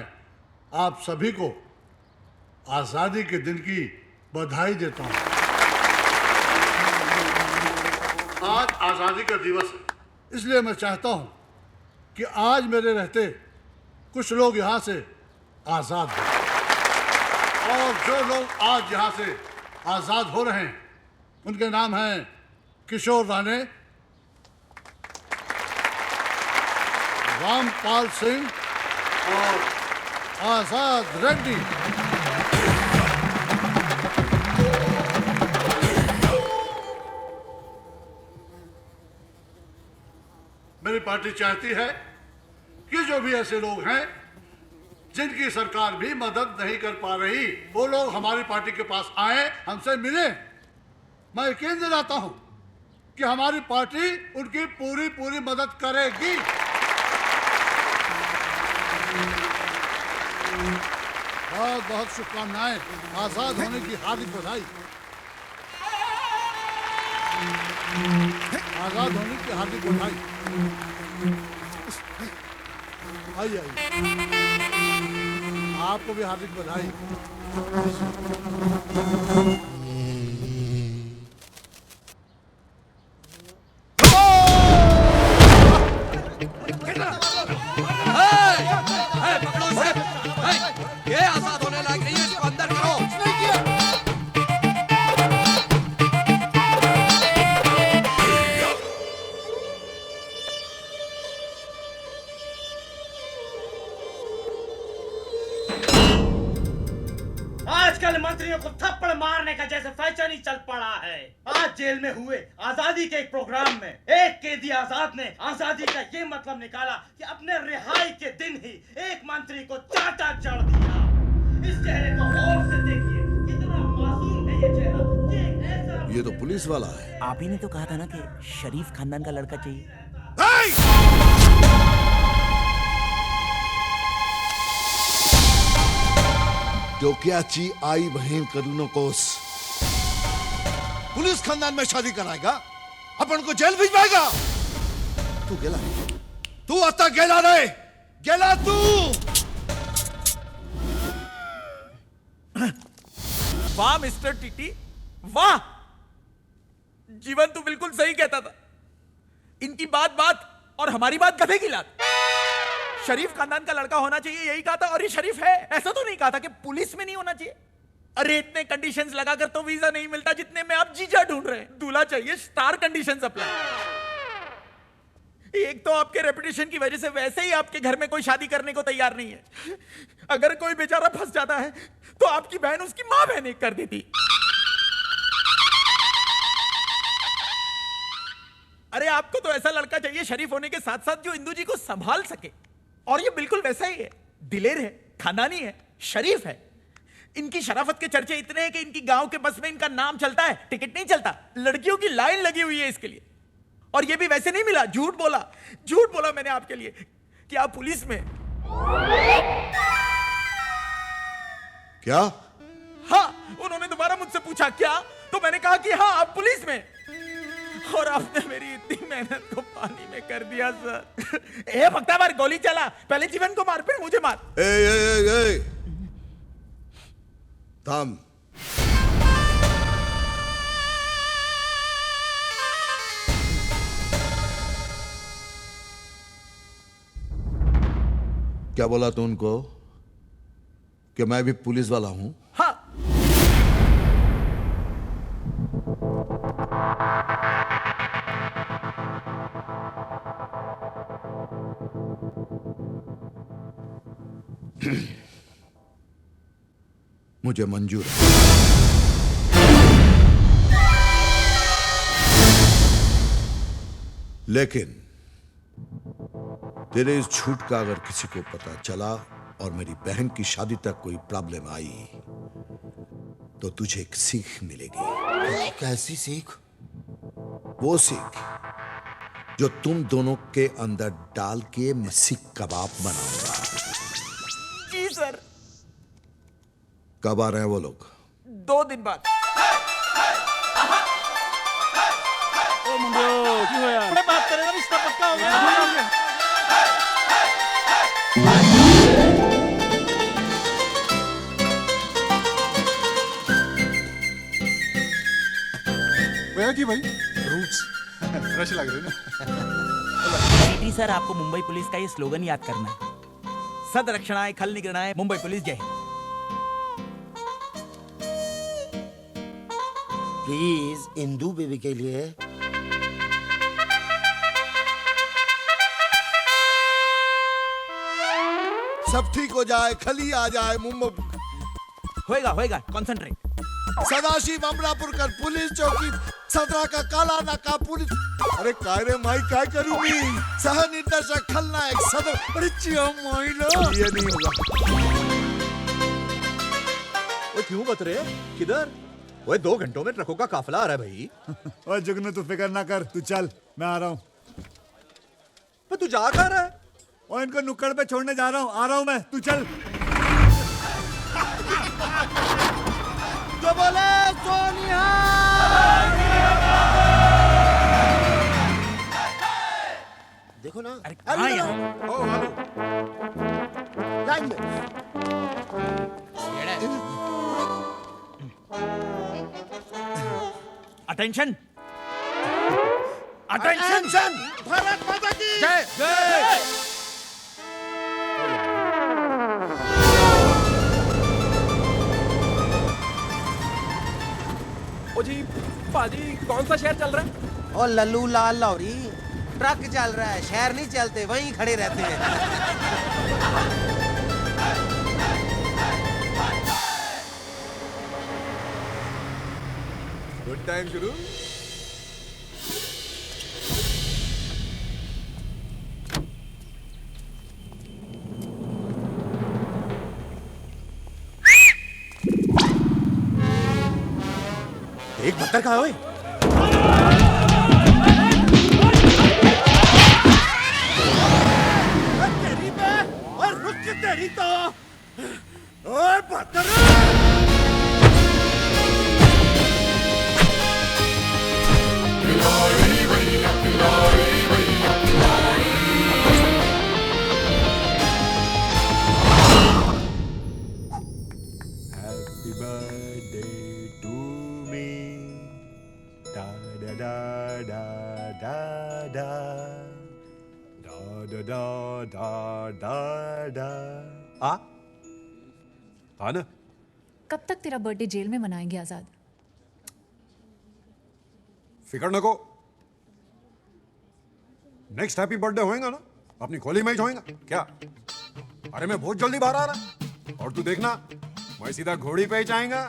आप सभी को आजादी के दिन की बधाई देता हूं। आज आजादी का दिवस है, इसलिए मैं चाहता हूं कि आज मेरे रहते कुछ लोग यहां से आजाद हो। और जो लोग आज यहाँ से आजाद हो रहे हैं उनके नाम हैं किशोर राणे, रामपाल सिंह और आजाद रेड्डी। मेरी पार्टी चाहती है कि जो भी ऐसे लोग हैं जिनकी सरकार भी मदद नहीं कर पा रही, वो लोग हमारी पार्टी के पास आए, हमसे मिले। मैं यकीन दिलाता हूं कि हमारी पार्टी उनकी पूरी पूरी मदद करेगी। बहुत बहुत शुभकामनाएं। आजाद होने की हार्दिक बधाई। आजाद होने की हार्दिक बधाई। आइए आइए, आपको भी हार्दिक बधाई। पकड़ो इसे। ये आजाद होने लायक नहीं है, इसको अंदर करो। आजकल मंत्रियों को थप्पड़ मारने का जैसे फैशन ही चल पड़ा है। आज जेल में हुए आजादी के एक प्रोग्राम में एक कैदी आजाद ने आजादी का ये मतलब निकाला कि अपने रिहाई के दिन ही एक मंत्री को चाटा जड़ दिया। इस चेहरे को गौर से देखिए, कितना मासूम है ये चेहरा। ये एक ऐसा ये तो पुलिस वाला है। आप ही ने तो कहा था ना कि शरीफ खानदान का लड़का चाहिए। डोक्याची आई बहन करूनो कोस पुलिस खानदान में शादी कराएगा, अपन को जेल भिजवाएगा। तू गेला, तू आता गेला रे, गेला तू। वाह मिस्टर टीटी, वाह। जीवन तू बिल्कुल सही कहता था। इनकी बात बात और हमारी बात गधे की लात। शरीफ खानदान का लड़का होना चाहिए, यही कहा था, और ये शरीफ है। ऐसा तो नहीं कहा था कि पुलिस में नहीं होना चाहिए। अरे इतने कंडीशंस लगाकर तो वीजा नहीं मिलता जितने में आप जीजा ढूंढ रहे हैं। दूल्हा चाहिए, स्टार कंडीशंस अप्लाई। एक तो आपके रेपुटेशन की वजह से वैसे ही आपके घर में कोई शादी करने को तैयार नहीं है। अगर कोई बेचारा फंस जाता है तो आपकी बहन उसकी मां बहन कर देती। अरे आपको तो ऐसा लड़का चाहिए शरीफ होने के साथ साथ जो इंदू जी को संभाल सके, और ये बिल्कुल वैसा ही है। दिलेर है, खानदानी है, शरीफ है। इनकी शराफत के चर्चे इतने हैं कि इनकी गांव के बस में इनका नाम चलता है, टिकट नहीं चलता। लड़कियों की लाइन लगी हुई है इसके लिए। और ये भी वैसे नहीं मिला, झूठ बोला मैंने आपके लिए कि आप पुलिस में। क्या? हाँ, उन्होंने दोबारा मुझसे पूछा क्या, तो मैंने कहा कि हाँ आप पुलिस में। और आपने मेरी इतनी मेहनत को पानी में कर दिया सर। ए भक्ता मार, गोली चला, पहले जीवन को मार फिर मुझे मार। ए थाम। क्या बोला तू उनको कि मैं भी पुलिस वाला हूं? हाँ। मुझे मंजूर है। लेकिन तेरे इस झूठ का अगर किसी को पता चला और मेरी बहन की शादी तक कोई प्रॉब्लम आई तो तुझे एक सीख मिलेगी। कैसी सीख? वो सीख जो तुम दोनों के अंदर डाल के मैं सीख कबाब बनाऊंगा। जी सर। कब आ रहे हैं वो लोग? 2 दिन बाद। ओ मुंडो क्यों है यार? बात करेगा, रिश्ता पक्का हो गया। भैया की भाई फ्रूट्स फ्रेश लग रहे ना। टीटी सर, आपको मुंबई पुलिस का ये स्लोगन याद करना है। सद रक्षणाय खल निगरणाय मुंबई पुलिस जय। प्लीज इंदू बेबी के लिए। सब ठीक हो जाए, खली आ जाए, मुंबई होएगा होएगा, कॉन्सेंट्रेट। सदाशिव अमरापुर कर पुलिस चौकी 17 का काला नाका पुलिस। अरे काय रे माई काय करूं मी? सह निर्देशक खलनायक सदर। अरे चिया माई लो, ये नहीं होगा। वो क्यों बत रहे? किधर? वो 2 घंटों में ट्रकों का काफिला आ रहा है भाई। ओए जुगनू तू फिक्र ना कर, तू चल, मैं आ रहा हूँ। तू जा कहाँ रहा है? और इनको नुक्कड़ पे छोड़ने जा रहा हूँ, आ रहा हूँ मैं, तू चल। जो बोले सोनिया। देखो ना, अरे कहाँ यहाँ? लाइन में। Attention, attention. भारत माता की जय जय। ओ जी पाजी, कौन सा शहर चल रहा है? और लल्लू लाल लौरी, ट्रक चल रहा है, शहर नहीं चलते, वहीं खड़े रहते हैं। गुड टाइम शुरू। एक बत्तर कहाँ है? तेरी पे और रुक के तेरी तो। ओए बत्तर! Happy birthday to me. Da da da da da da. Da da da da da da. आ? हाँ ना? कब तक तेरा बर्थडे जेल में मनाएंगे आजाद? फिकर नको। नेक्स्ट हैप्पी बर्थडे होएगा ना, अपनी खोली में ही होएगा क्या? अरे मैं बहुत जल्दी बाहर आ रहा, और तू देखना, मैं सीधा घोड़ी पे ही जाएगा,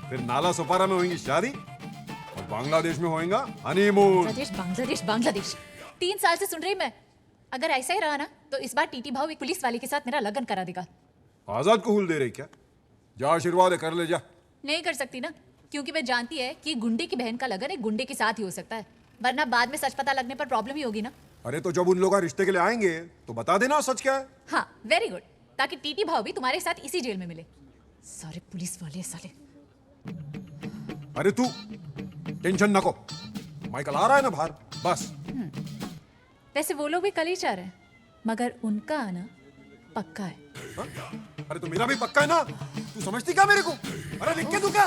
फिर नाला सुपारा में होगी शादी, और बांग्लादेश में होएगा हनीमून। बांग्लादेश बांग्लादेश बांग्लादेश 3 साल से सुन रही मैं। अगर ऐसा ही रहा ना तो इस बार टीटी भाव एक पुलिस वाले के साथ मेरा लगन करा देगा। आजाद को हुल दे रही क्या? जा आशीर्वाद है, कर ले जा। नहीं कर सकती ना, क्योंकि मैं जानती है कि गुंडे की बहन का लगन एक गुंडे के साथ ही हो सकता है, वरना बाद में सच पता लगने पर प्रॉब्लम ही होगी ना। अरे तो जब उन लोग रिश्ते के लिए आएंगे तो बता देना सच क्या है। हाँ वेरी गुड, ताकि टीटी भाव भी तुम्हारे साथ इसी जेल में मिले। सारे पुलिस वाले साले। अरे तू टेंशन नको, माइकल आ रहा है ना बाहर, बस। वैसे वो लोग भी कल ही चाह रहे हैं, मगर उनका आना पक्का है। हा? अरे तो मेरा भी पक्का है ना, तू समझती क्या मेरे को? अरे लिख के दूं क्या?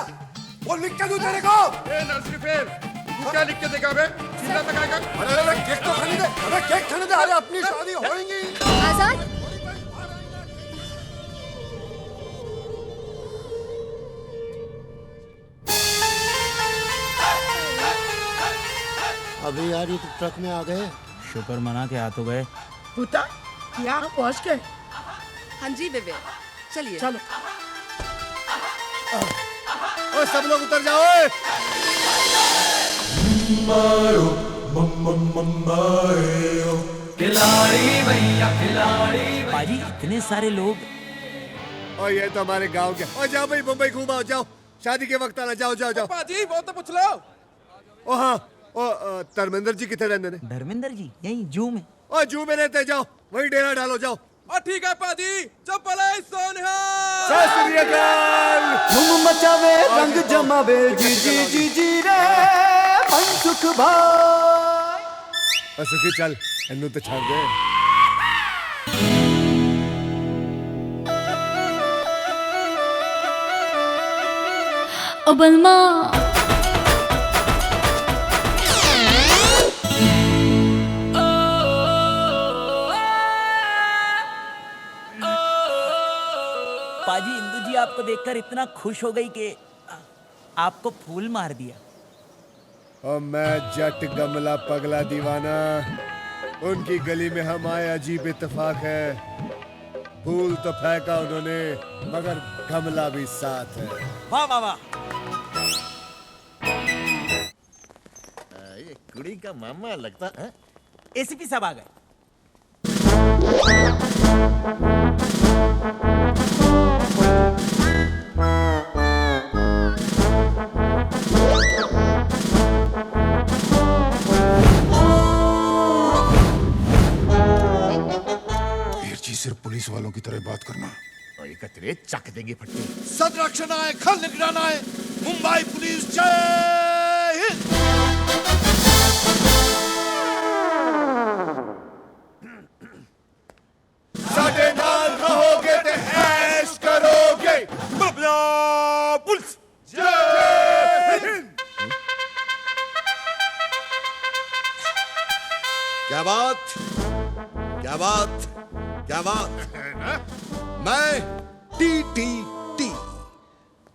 वो लिख के दूं तेरे को? ए नर्सरी फेल, तू क्या लिख के देगा बे? चिल्ला तकाएगा? अरे केक तो खाने दे, अरे केक खाने दे, अरे अपनी शादी होएगी। आजाद, अबे यार ये तो ट्रक में आ गए। शुक्र मना के हाथ हो गए। पुता यहाँ पहुँच गए। हाँ जी बेबे, चलिए चलो। ओए सब लोग उतर जाओ। खिलाड़ी भैया खिलाड़ी। पाजी इतने सारे लोग। और ये तो हमारे गांव के। और जाओ भाई मुंबई घूम आओ, जाओ शादी के वक्त आना, जाओ जाओ जाओ। पाजी वो तो पूछ लो। ओ हाँ, ओ धर्मेंद्र जी कितने रहते हैं? धर्मेंद्र जी यहीं जू में। ओ जू में रहते, जाओ वही डेरा डालो, जाओ। और ठीक है पाजी, चप्पल सोनिया। सत श्री अकाल। धूम मचावे रंग जमावे जी जी जी जी रे मनसुख भाई। सुखी चल, इन्नू तो छाड़ दे। ओ बलमा पाजी इंदू जी आपको देखकर इतना खुश हो गई कि आपको फूल मार दिया। और मैं जट गमला पगला दीवाना, उनकी गली में हम आए अजीब इत्तेफाक है। फूल तो फेंका उन्होंने मगर गमला भी साथ है। वाह वाह वाह। ये कुड़ी का मामा लगता है। एसीपी साहब आ गए। वीर जी सिर्फ पुलिस वालों की तरह बात करना। और ये कतरे चक देंगे फट्टे। संरक्षणाय खलनिग्रहणाय मुंबई पुलिस जय हिंद। साडे नाल रहोगे ते ऐश करोगे। पुलिस जय हिंद। क्या बात, क्या बात, क्या बात। मैं TTT,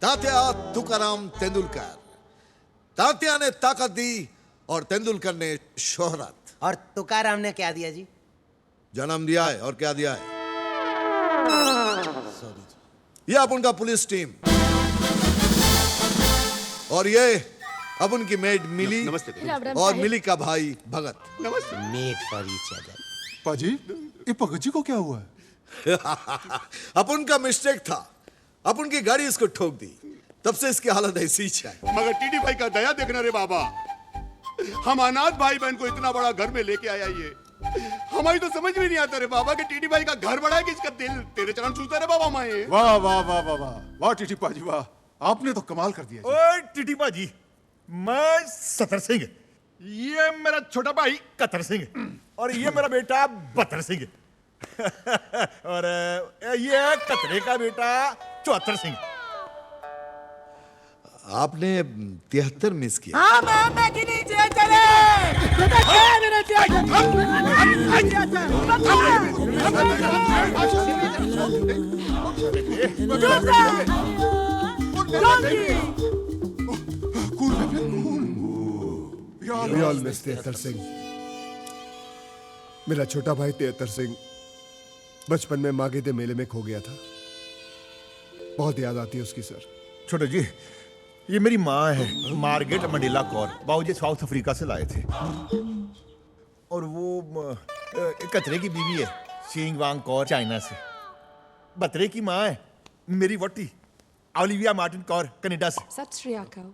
तात्या तुकाराम तेंदुलकर। तात्या ने ताकत दी और तेंदुलकर ने शोहरत। और तुकाराम ने क्या दिया जी? जन्म दिया है और क्या दिया है? ये अब उनका पुलिस टीम और ये अब उनकी मेड मिली और मिली का भाई Bhagat. Made for each other. पाजी, ये भगत जी को क्या हुआ है? अब उनका मिस्टेक था, अब उनकी गाड़ी इसको ठोक दी, तब से इसकी हालत ऐसी ही है। मगर टीडी भाई का दया देखना रे बाबा, हम अनाथ भाई बहन को इतना बड़ा घर में लेके आया। ये हमारी तो समझ में नहीं आता रे बाबा कि टीडी भाई का घर बड़ा है कि इसका दिल तेरे चरण छूता रे बाबा। मैं वाह वाह वाह वाह वाह वाह टीटी पाजी वाह, आपने तो कमाल कर दिया। ओए टीटी पाजी, मैं सतर सिंह, ये मेरा छोटा भाई कतर सिंह और ये मेरा बेटा बतर सिंह और ये कतरे का बेटा चौहत्तर सिंह। आपने 73 मिस किया। हाँ मैं कि नीचे चले। मिस 73 सिंह, मेरा छोटा भाई 73 सिंह बचपन में मागे दे मेले में खो गया था। बहुत याद आती है उसकी सर। छोटे जी, ये मेरी माँ है मार्गरेट मंडेला कौर, बाबूजी साउथ अफ्रीका से लाए थे। और वो कतरे की बीवी है सिंग वांग कौर, चाइना से। बतरे की माँ है मेरी वोटी ओलिविया मार्टिन कौर, कनाडा से। सत श्री अकाल।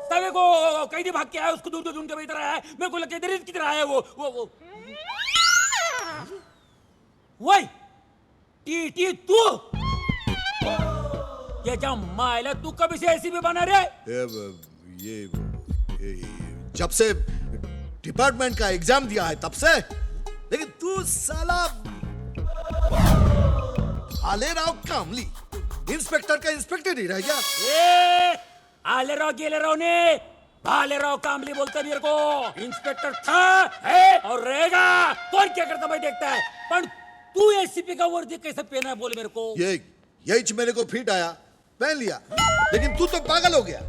सवे को कैदी भाग के आया, उसको ढूंढ ढूंढ के इधर आया है। मेरे को लगता है इधर किधर आया है वो वही टी तू ये जा मायला, तू कभी से ऐसी भी बना रे? ये जब से डिपार्टमेंट का एग्जाम दिया है तब से। लेकिन तू साला आले राव कामली इंस्पेक्टर का इंस्पेक्टर ही रह गया। आले राव गेले राव ने भाले राव कामली बोलते मेरे को। इंस्पेक्टर था है और रहेगा। कौन क्या करता भाई देखता है। पर तू एसीपी का वर्दी कैसे पहना है बोले मेरे को? यही मेरे को फिट आया, पहन लिया। लेकिन तू तो पागल हो गया।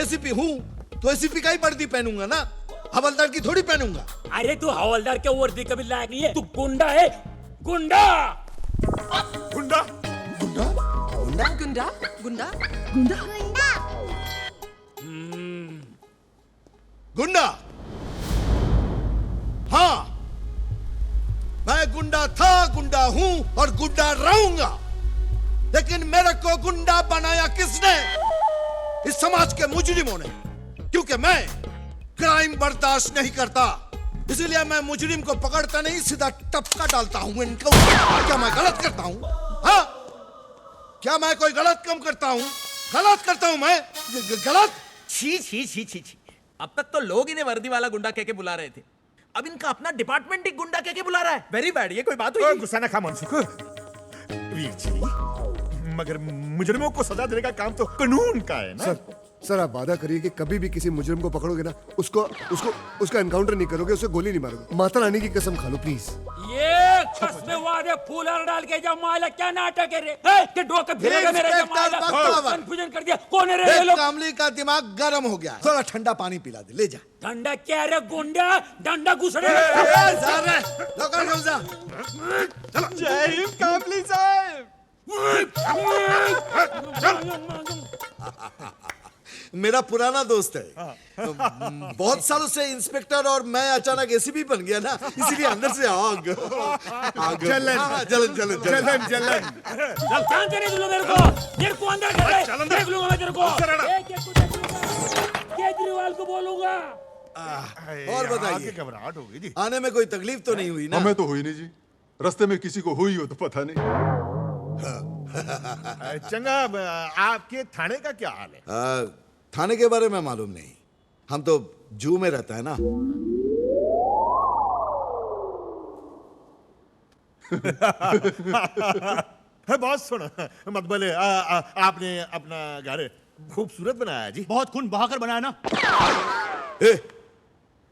एसीपी हूँ तो एसीपी का ही वर्दी पहनूंगा ना, हवलदार की थोड़ी पहनूंगा। अरे तू हवलदार के वर्दी कभी लायक नहीं है। तू गुंडा है, गुंडा गुंडा गुंडा गुंडा गुंडा गुंडा गुंडा। हाँ, मैं गुंडा था, गुंडा हूं और गुंडा रहूंगा। लेकिन मेरे को गुंडा बनाया किसने? इस समाज के मुजरिमों ने। क्योंकि मैं क्राइम बर्दाश्त नहीं करता, इसलिए मैं मुजरिम को पकड़ता नहीं, सीधा टपका डालता हूं इनको। क्या मैं गलत करता हूं? हाँ, क्या मैं कोई गलत काम करता हूं? गलत करता हूं मैं? गलत? छी छी छी छी छी। अब तक तो लोग इन्हें वर्दी वाला गुंडा कह के बुला रहे थे, अब इनका अपना डिपार्टमेंट ही गुंडा कह के बुला रहा है। वेरी बैड, ये कोई बात हुई? गुस्सा ना खा मनसुख। वीर जी, मगर मुजरिमों को सजा देने का काम तो कानून का है ना। सर आप वादा करिए कि कभी भी किसी मुजरिम को पकड़ोगे ना, उसका एनकाउंटर नहीं करोगे, उसे गोली नहीं मारोगे। माता रानी की कसम खा लो प्लीज। ये कसमें वादे फूलर डाल के जब माला क्या नाटक है रे? के डोके फिरेगा मेरे जमाला, कंफ्यूजन कर दिया। कौन है रे ये लोग? कामली का दिमाग गर्म हो गया, थोड़ा ठंडा पानी पिला दे, ले जा। ठंडा क्या रे गुंडा, डंडा घुसड़े। जय हिंद कामली साहब। मेरा पुराना दोस्त है, बहुत सालों से इंस्पेक्टर, और मैं अचानक एसीपी बन गया ना, इसीलिए अंदर से आग जलन जलन जलन जलन। शांत रहने दो मेरे को अंदर कर ले, देख लूंगा मैं तेरे को। केजरीवाल को बोलूंगा। और बताइए, घबराहट हो गई जी। आने में कोई तकलीफ तो नहीं हुई ना? हमें तो हुई नहीं जी, रास्ते में किसी को हुई हो तो पता नहीं। चंगा, आपके थाने का क्या हाल है? थाने के बारे में मालूम नहीं, हम तो जू में रहता है ना। बॉस सुनो, मत बोले, आपने अपना घर खूबसूरत बनाया जी। बहुत खून बहाकर बनाया ना।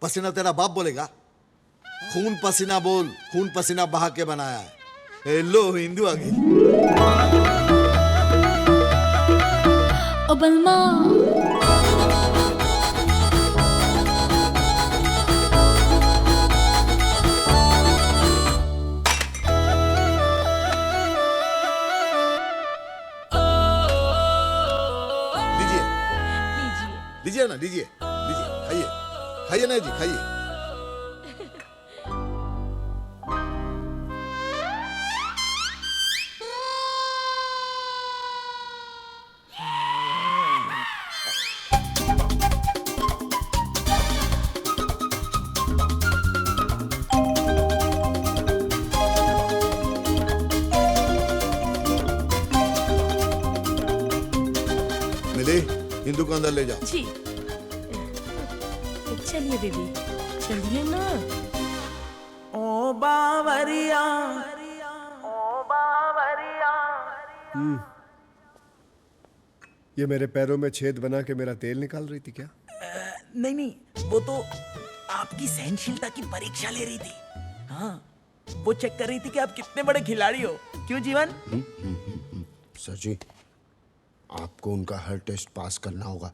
पसीना तेरा बाप बोलेगा? खून पसीना बोल, खून पसीना बहा के बनाया है। लो हिंदू आ गई। ओ बलमा लीजिए ना, लीजिए लीजिए, खाइए खाइए ना जी, खाइए। मिली, हिंदू को अंदर ले जाओ। जी चलिए दीदी, चलिए ना। ओ बावरिया, ये मेरे पैरों में छेद बना के मेरा तेल निकाल रही थी क्या? नहीं नहीं, वो तो आपकी सहनशीलता की परीक्षा ले रही थी। हाँ, वो चेक कर रही थी कि आप कितने बड़े खिलाड़ी हो। क्यों जीवन? सर जी, आपको उनका हर टेस्ट पास करना होगा।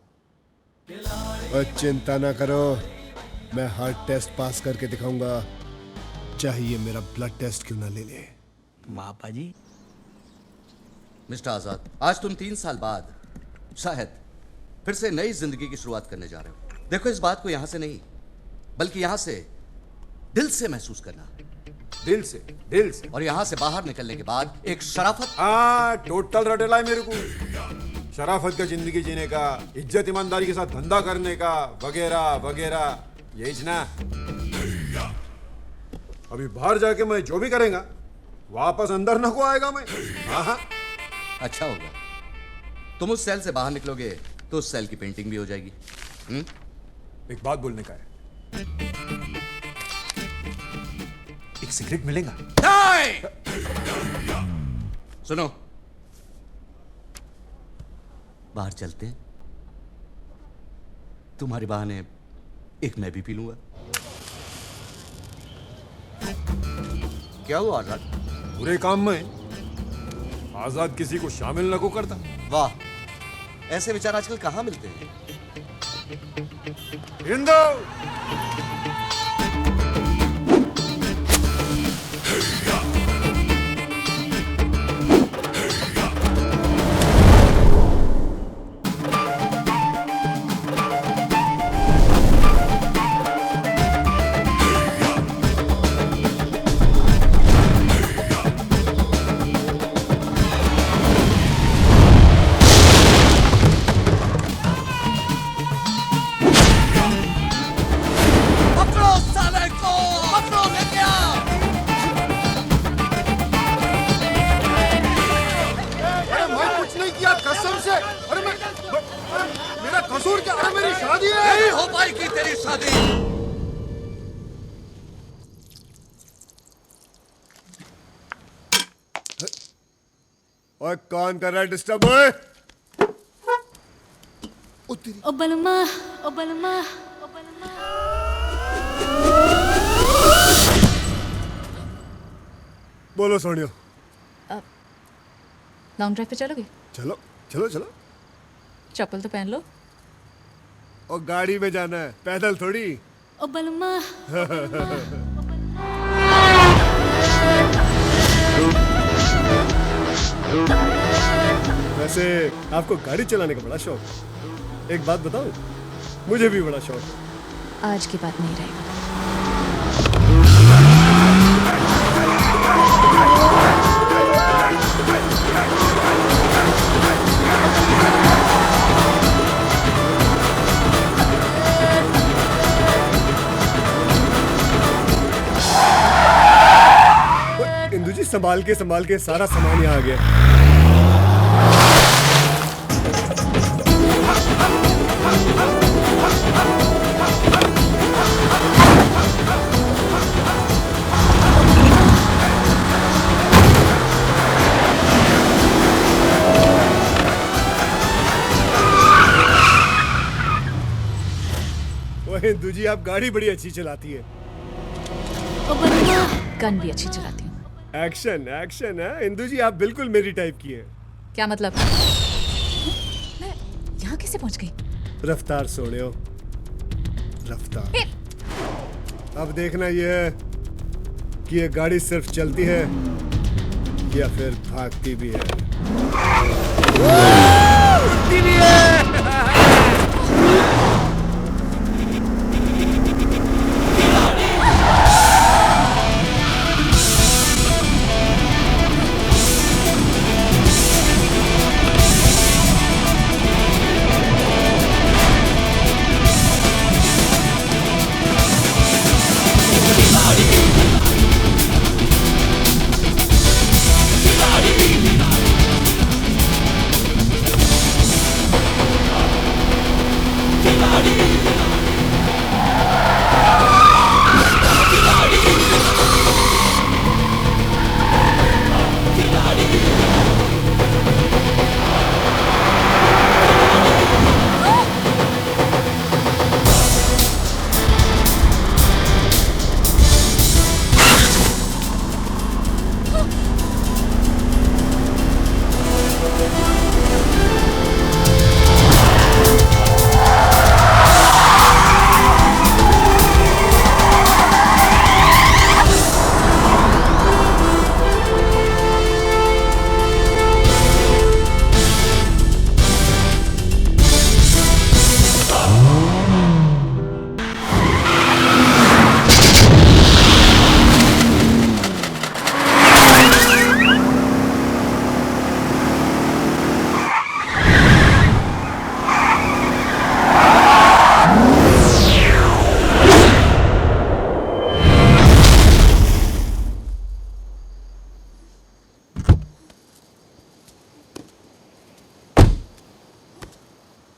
और चिंता ना करो, मैं हर टेस्ट पास करके दिखाऊंगा, चाहिए मेरा ब्लड टेस्ट क्यों ना ले ले। पापा जी। मिस्टर आजाद, आज तुम 3 साल बाद शायद फिर से नई जिंदगी की शुरुआत करने जा रहे हो। देखो, इस बात को यहां से नहीं बल्कि यहां से दिल से महसूस करना। दिल से, दिल से। और यहां से बाहर निकलने के बाद एक शराफत। टोटल रटेला है मेरे को। शराफत का जिंदगी जीने का, इज्जत ईमानदारी के साथ धंधा करने का, वगैरह वगैरह, यही ना। अभी बाहर जाके मैं जो भी करेगा वापस अंदर न को आएगा मैं। अच्छा होगा, तुम उस सेल से बाहर निकलोगे तो उस सेल की पेंटिंग भी हो जाएगी। एक बात बोलने का है, एक सिगरेट मिलेगा? सुनो, बाहर चलते हैं, तुम्हारे बहाने एक मैं भी पी लूंगा। क्या हुआ आजाद? बुरे काम में आजाद किसी को शामिल न को करता। वाह, ऐसे विचार आजकल कहां मिलते हैं? हिंदू शादी है। नहीं हो पाएगी तेरी शादी। और कौन कर रहा है डिस्टर्ब? ओए ओ बलमा, ओ बलमा, ओ बलमा। बोलो सोनियो। लॉन्ग ड्राइव पे चलोगे? चलो चलो चलो। चप्पल तो पहन लो। और गाड़ी में जाना है, पैदल थोड़ी। ओ बलमा। वैसे आपको गाड़ी चलाने का बड़ा शौक है। एक बात बताऊं, मुझे भी बड़ा शौक है। आज की बात नहीं रहेगा। इंदु जी संभाल के सारा सामान यहाँ आ गया। ओए इंदु जी, आप गाड़ी बड़ी अच्छी चलाती है। गन भी अच्छी चलाती हूँ। एक्शन एक्शन है इंदु जी, आप बिल्कुल मेरी टाइप की है। क्या मतलब? मैं यहाँ कैसे पहुँच गई? रफ्तार सोने हो, रफ्तार। अब देखना ये है कि ये गाड़ी सिर्फ चलती है या फिर भागती भी है। उड़ती भी है।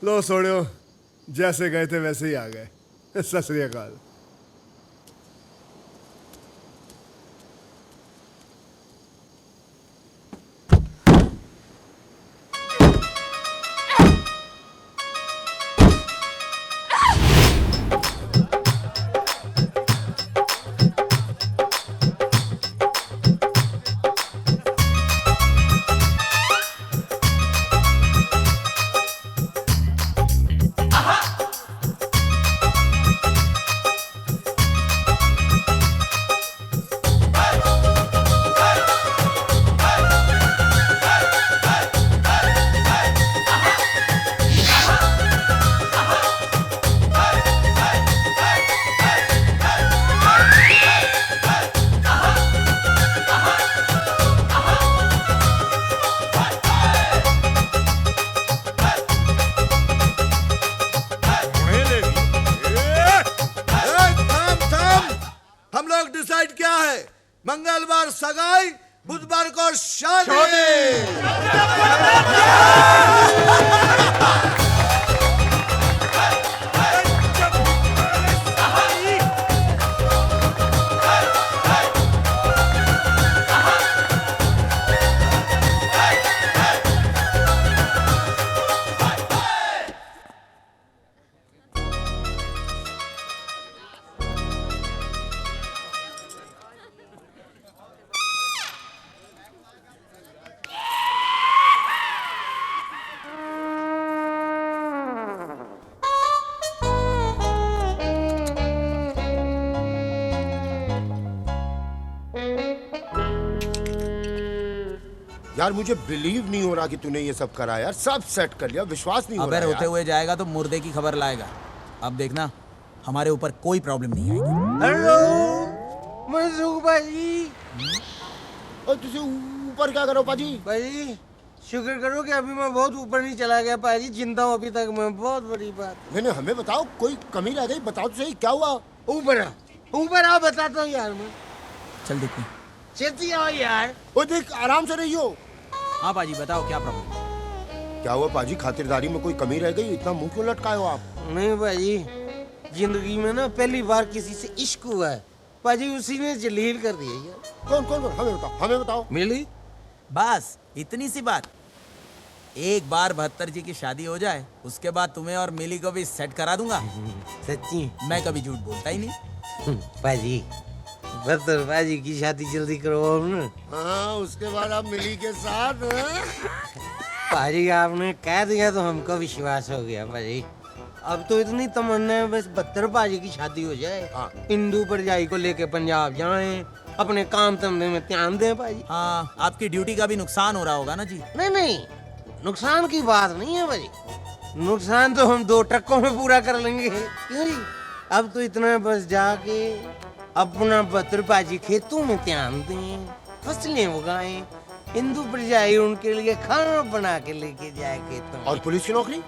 लो सोनियो, जैसे गए थे वैसे ही आ गए। सत श्री अकाल। डिसाइड क्या है? मंगलवार सगाई, बुधवार को शादी। यार मुझे बिलीव नहीं हो रहा कि तूने ये सब करा यार, सब सेट कर लिया, विश्वास नहीं हो अबे रहा रोते यार। हुए जाएगा तो मुर्दे की खबर लाएगा। अब देखना हमारे ऊपर कोई प्रॉब्लम नहीं आएगी। हेलो मनसुख भाई। और तुझे ऊपर क्या करो पाजी? भाई शुक्र करो कि अभी मैं बहुत ऊपर नहीं चला गया पाजी, जिंदा हूँ अभी तक मैं, बहुत बड़ी बात। मैंने हमें बताओ, कोई कमी रह गई? बताओ तो सही, क्या हुआ? ऊपर आओ बताता हूँ यार मैं। चल देखते। छेती आओ यार। ओ देख, आराम से रहियो। हाँ पाजी बताओ क्या प्रॉब्लम? क्या हुआ पाजी, खातिरदारी में कोई कमी रह गई? इतना मुंह क्यों लटकाए हो आप? नहीं भाजी, जिंदगी में ना पहली बार किसी से इश्क हुआ है पाजी, उसी ने जलील कर दिया यार। कौन कौन? हमें बताओ, हमें बताओ। मिली? बस इतनी सी बात। एक बार 72 जी की शादी हो जाए, उसके बाद तुम्हें और मिली को भी सेट करा दूंगा। सच्ची? मैं कभी झूठ बोलता ही नहीं। पाजी 72 पाजी की शादी जल्दी करवाओ ना। हाँ, उसके बाद आप मिली के साथ। पाजी आपने कह दिया तो हमको विश्वास हो गया पाजी। अब तो इतनी तमन्ना है बस 72 पाजी की शादी हो जाए, इंदू परजाई को लेके पंजाब जाएं, अपने काम धंधे में ध्यान दें पाजी। हाँ, आपकी ड्यूटी का भी नुकसान हो रहा होगा ना जी? नहीं नहीं, नुकसान की बात नहीं है भाई, नुकसान तो हम 2 ट्रकों में पूरा कर लेंगे। क्यों जी? अब तो इतना बस जाके अपना 72 पाजी खेतों में ध्यान दें, फसलें उगाएं, हिंदू परजाई उनके लिए खाना बना के लेके जाए खेतों में। और पुलिस की नौकरी?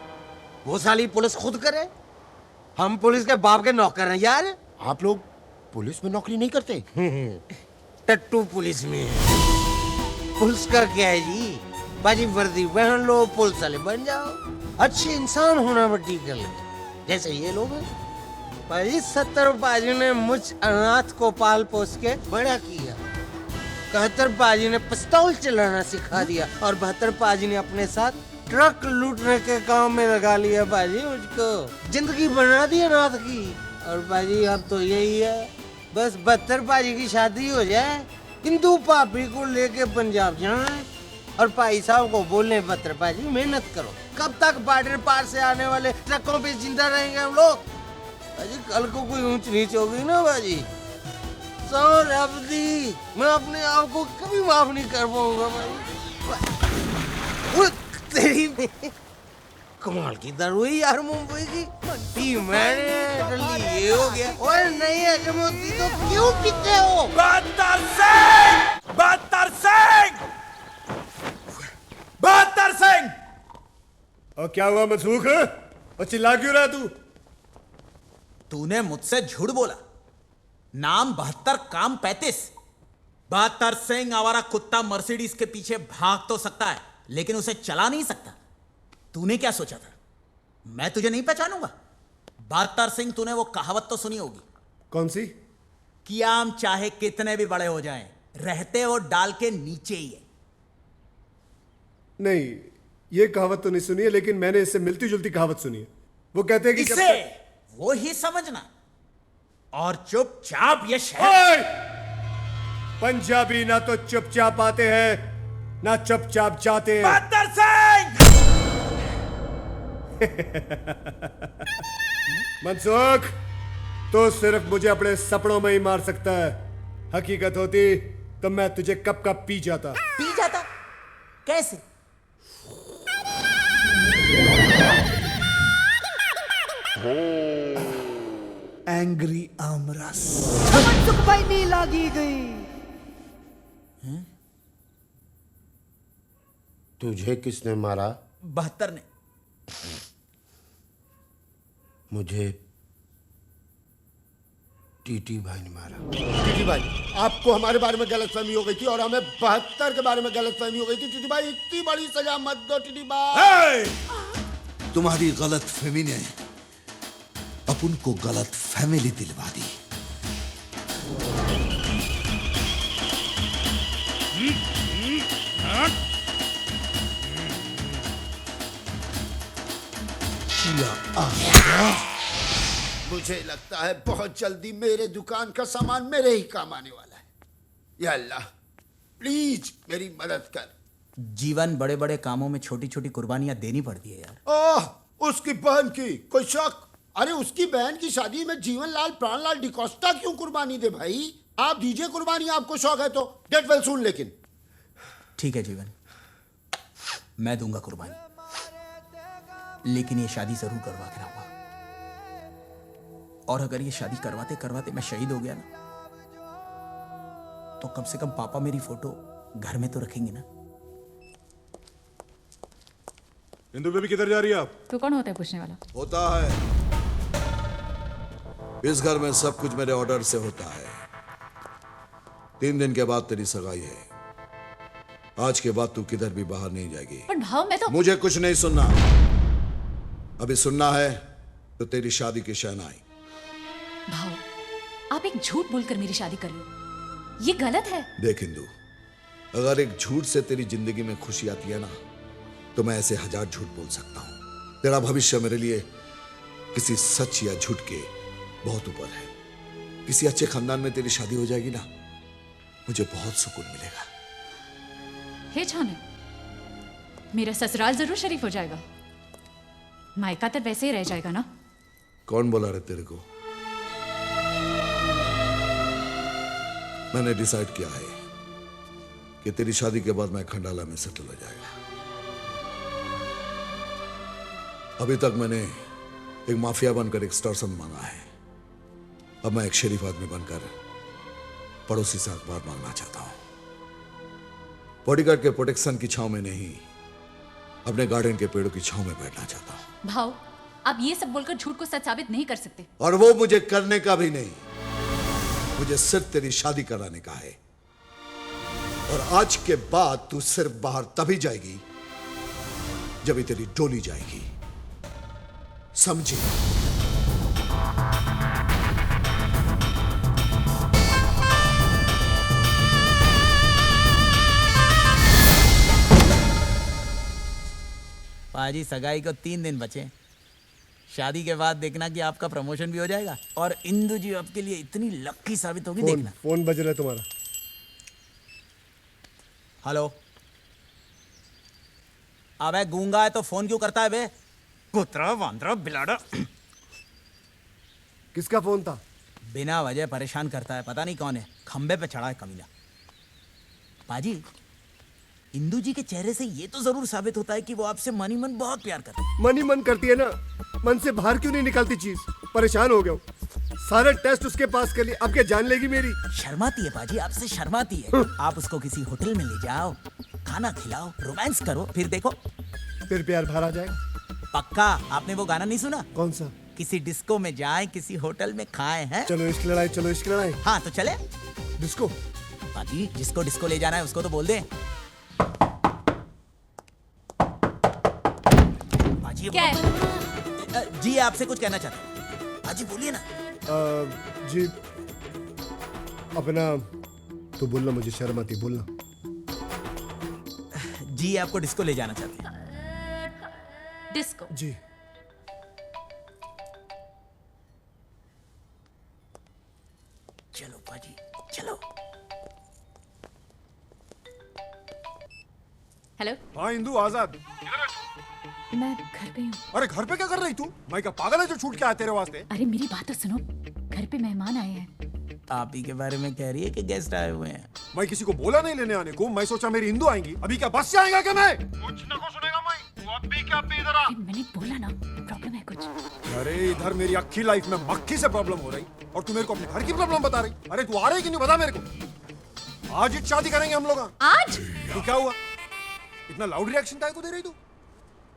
वो साली पुलिस खुद करे, हम पुलिस के बाप के नौकर हैं यार। आप लोग पुलिस में नौकरी नहीं करते? टट्टू पुलिस में है। पुलिस का क्या है जी, बाजी वर्दी पहन लो, पुलिस वाले बन जाओ, अच्छे इंसान होना बड़ी गल है, जैसे ये लोग हैं। बाजी 70 पाजी ने मुझ अनाथ को पाल पोस के बड़ा किया, 71 पाजी ने पिस्तौल चलाना सिखा दिया, और 72 पाजी ने अपने साथ ट्रक लूटने के काम में लगा लिया बाजी मुझको, जिंदगी बना दी अनाथ की। और बाजी अब तो यही है, बस 72 पाजी की शादी हो जाए, हिंदू पापी को लेके पंजाब जाए, और भाई साहब को बोलने 72 पाजी मेहनत करो, कब तक बॉर्डर पार से आने वाले ट्रकों पे जिंदा रहेंगे हम लोग? बाजी कल को कोई ऊंच नीच होगी ना बाजी, सौ रब दी, मैं अपने आप को कभी माफ नहीं कर पाऊंगा भाई। तेरी कमाल की दारू है यार मुंबई की, पी मैंने जल्दी ये हो गया। और नहीं है जमोती तो क्यों पीते हो? 72 सिंह! 72 सिंह! 72 सिंह! और क्या हुआ मनसूख, और चिल्ला क्यों रहा तू? तूने मुझसे झूठ बोला। नाम 72, काम 35। 72 सिंह आवारा कुत्ता मर्सिडीज के पीछे भाग तो सकता है, लेकिन उसे चला नहीं सकता। तूने क्या सोचा था मैं तुझे नहीं पहचानूंगा? 72 सिंह, तूने वो कहावत तो सुनी होगी। कौन सी? कि आम चाहे कितने भी बड़े हो जाएं, रहते वो डाल के नीचे ही है। नहीं, ये कहावत तो नहीं सुनी है, लेकिन मैंने इससे मिलती जुलती कहावत सुनी है। वो कहते हैं कि इसे वो ही समझना और चुपचाप ये शहर। पंजाबी ना तो चुपचाप आते हैं ना चुपचाप जाते हैं। 72 सिंह! मनसुख, तो सिर्फ मुझे अपने सपनों में ही मार सकता है। हकीकत होती तो मैं तुझे कब का पी जाता। पी जाता? कैसे? एंग्री आमरस। मनसुख भाई नी लागी गई। तुझे किसने मारा? 72 ने। मुझे टीटी भाई ने मारा। टीटी भाई, आपको हमारे बारे में गलतफहमी हो गई थी और हमें 72 के बारे में गलतफहमी हो गई थी। टीटी भाई, इतनी बड़ी सजा मत दो टीटी भाई। तुम्हारी गलत फहमी ने अपन को गलत फैमिली दिलवा दी। मुझे लगता है बहुत जल्दी मेरे दुकान का सामान मेरे ही काम आने वाला है। या अल्लाह, प्लीज मेरी मदद कर। जीवन बड़े बड़े कामों में छोटी छोटी कुर्बानियां देनी पड़ती है यार। ओह, उसकी बहन की कोई शक? अरे उसकी बहन की शादी में जीवनलाल प्राणलाल डिकोस्टा क्यों कुर्बानी दे भाई? आप दीजिए कुर्बानी, आपको शौक है तो। Get well soon. लेकिन ठीक है जीवन, मैं दूंगा कुर्बानी, लेकिन ये शादी जरूर करवा के रहूंगा। और अगर ये शादी करवाते करवाते मैं शहीद हो गया ना, तो कम से कम पापा मेरी फोटो घर में तो रखेंगे ना। इंदु बेबी किधर जा रही है आप? तू कौन होता है पूछने वाला? होता है, इस घर में सब कुछ मेरे ऑर्डर से होता है। 3 दिन के बाद तेरी सगाई है। आज के बाद तू किधर भी बाहर नहीं जाएगी। पर भाव मैं तो मुझे कुछ नहीं सुनना। अभी सुनना है तो तेरी शादी की शहनाई। भाव, आप एक झूठ बोलकर मेरी शादी कर लो, ये गलत है। देख इंदु, अगर एक झूठ से तेरी जिंदगी में खुशी आती है ना, तो मैं ऐसे 1000 झूठ बोल सकता हूं। तेरा भविष्य मेरे लिए किसी सच या झूठ के बहुत ऊपर है। किसी अच्छे खानदान में तेरी शादी हो जाएगी ना, मुझे बहुत सुकून मिलेगा। हे छाने, मेरा ससुराल जरूर शरीफ हो जाएगा, मायका तो वैसे ही रह जाएगा ना। कौन बोला रे तेरे को? मैंने डिसाइड किया है कि तेरी शादी के बाद मैं खंडाला में सेटल हो जाएगा। अभी तक मैंने एक माफिया बनकर एक्सटॉर्शन मांगा है, अब मैं एक शरीफ आदमी बनकर पड़ोसी से अखबार मांगना चाहता हूं। बॉडीगार्ड के प्रोटेक्शन की छांव में नहीं, अपने गार्डन के पेड़ों की छांव में बैठना चाहता हूं। भाव, आप ये सब बोलकर झूठ को सच साबित नहीं कर सकते। और वो मुझे करने का भी नहीं, मुझे सिर्फ तेरी शादी कराने का है। और आज के बाद तू सिर्फ बाहर तभी जाएगी जब तेरी डोली जाएगी, समझी? पाजी, सगाई को 3 दिन बचे। शादी के बाद देखना कि आपका प्रमोशन भी हो जाएगा और इंदु जी आपके लिए इतनी लकी साबित होगी। देखना। फोन बज रहा है तुम्हारा। हेलो। अबे गूंगा है तो फोन क्यों करता है बे? कुतरा वांदरा बिलाड़ा। किसका फोन था? बिना वजह परेशान करता है, पता नहीं कौन है, खंबे पे चढ़ा है कमीना। पाजी, इंदु जी के चेहरे से ये तो जरूर साबित होता है कि वो आपसे मन ही मन बहुत प्यार करते हैं। मन ही मन करती है ना, मन से बाहर क्यों नहीं निकलती चीज? परेशान हो गया हूँ, सारे टेस्ट उसके पास कर लिए, अब क्या जान लेगी मेरी? शर्माती है पाजी, आपसे शर्माती है। आप उसको किसी होटल में ले जाओ, खाना खिलाओ, रोमांस करो, फिर देखो फिर प्यार बाहर आ जाएगा। पक्का। आपने वो गाना नहीं सुना? कौन सा? किसी डिस्को में जाएं, किसी होटल में खाएं, हैं? चलो इसकी लड़ाई, चलो इसकी लड़ाई। हाँ तो चले। डिस्को? पाजी, जिसको डिस्को ले जाना है उसको तो बोल दे। पाजी, क्या है? जी आपसे कुछ कहना चाहते हैं। पाजी बोलिए ना। जी अपना तो बोलना, मुझे शर्म आती, बोलना। जी आपको डिस्को ले जाना चाहते हैं। डिस्को? जी। चलो पाजी, चलो। हेलो। हाँ इंदु, आजाद। मैं घर पे हूँ। अरे घर पे क्या कर रही तू? मैं क्या पागल है जो छूट के आया तेरे वास्ते? अरे मेरी बात तो सुनो, घर पे मेहमान आए हैं। आप ही के बारे में कह रही है कि गेस्ट आए हुए हैं। मैं किसी को बोला नहीं लेने आने को, मैं सोचा मेरी इंदु आएंगी। अभी क्या बस से आएगा क्या मैं? कुछ ना को सुनेगा मैं। तू अब भी क्या भी इधर आ। मैंने बोला ना, प्रॉब्लम है कुछ। अरे इधर मेरी अक्खी लाइफ में मक्खी से प्रॉब्लम हो रही और तू मेरे को अपने घर की प्रॉब्लम बता रही। अरे तू आ रही कि नहीं बता मेरे को। आज ही शादी करेंगे हम लोग। आज? तो क्या हुआ? इतना लाउड रिएक्शन काय को दे रही तू?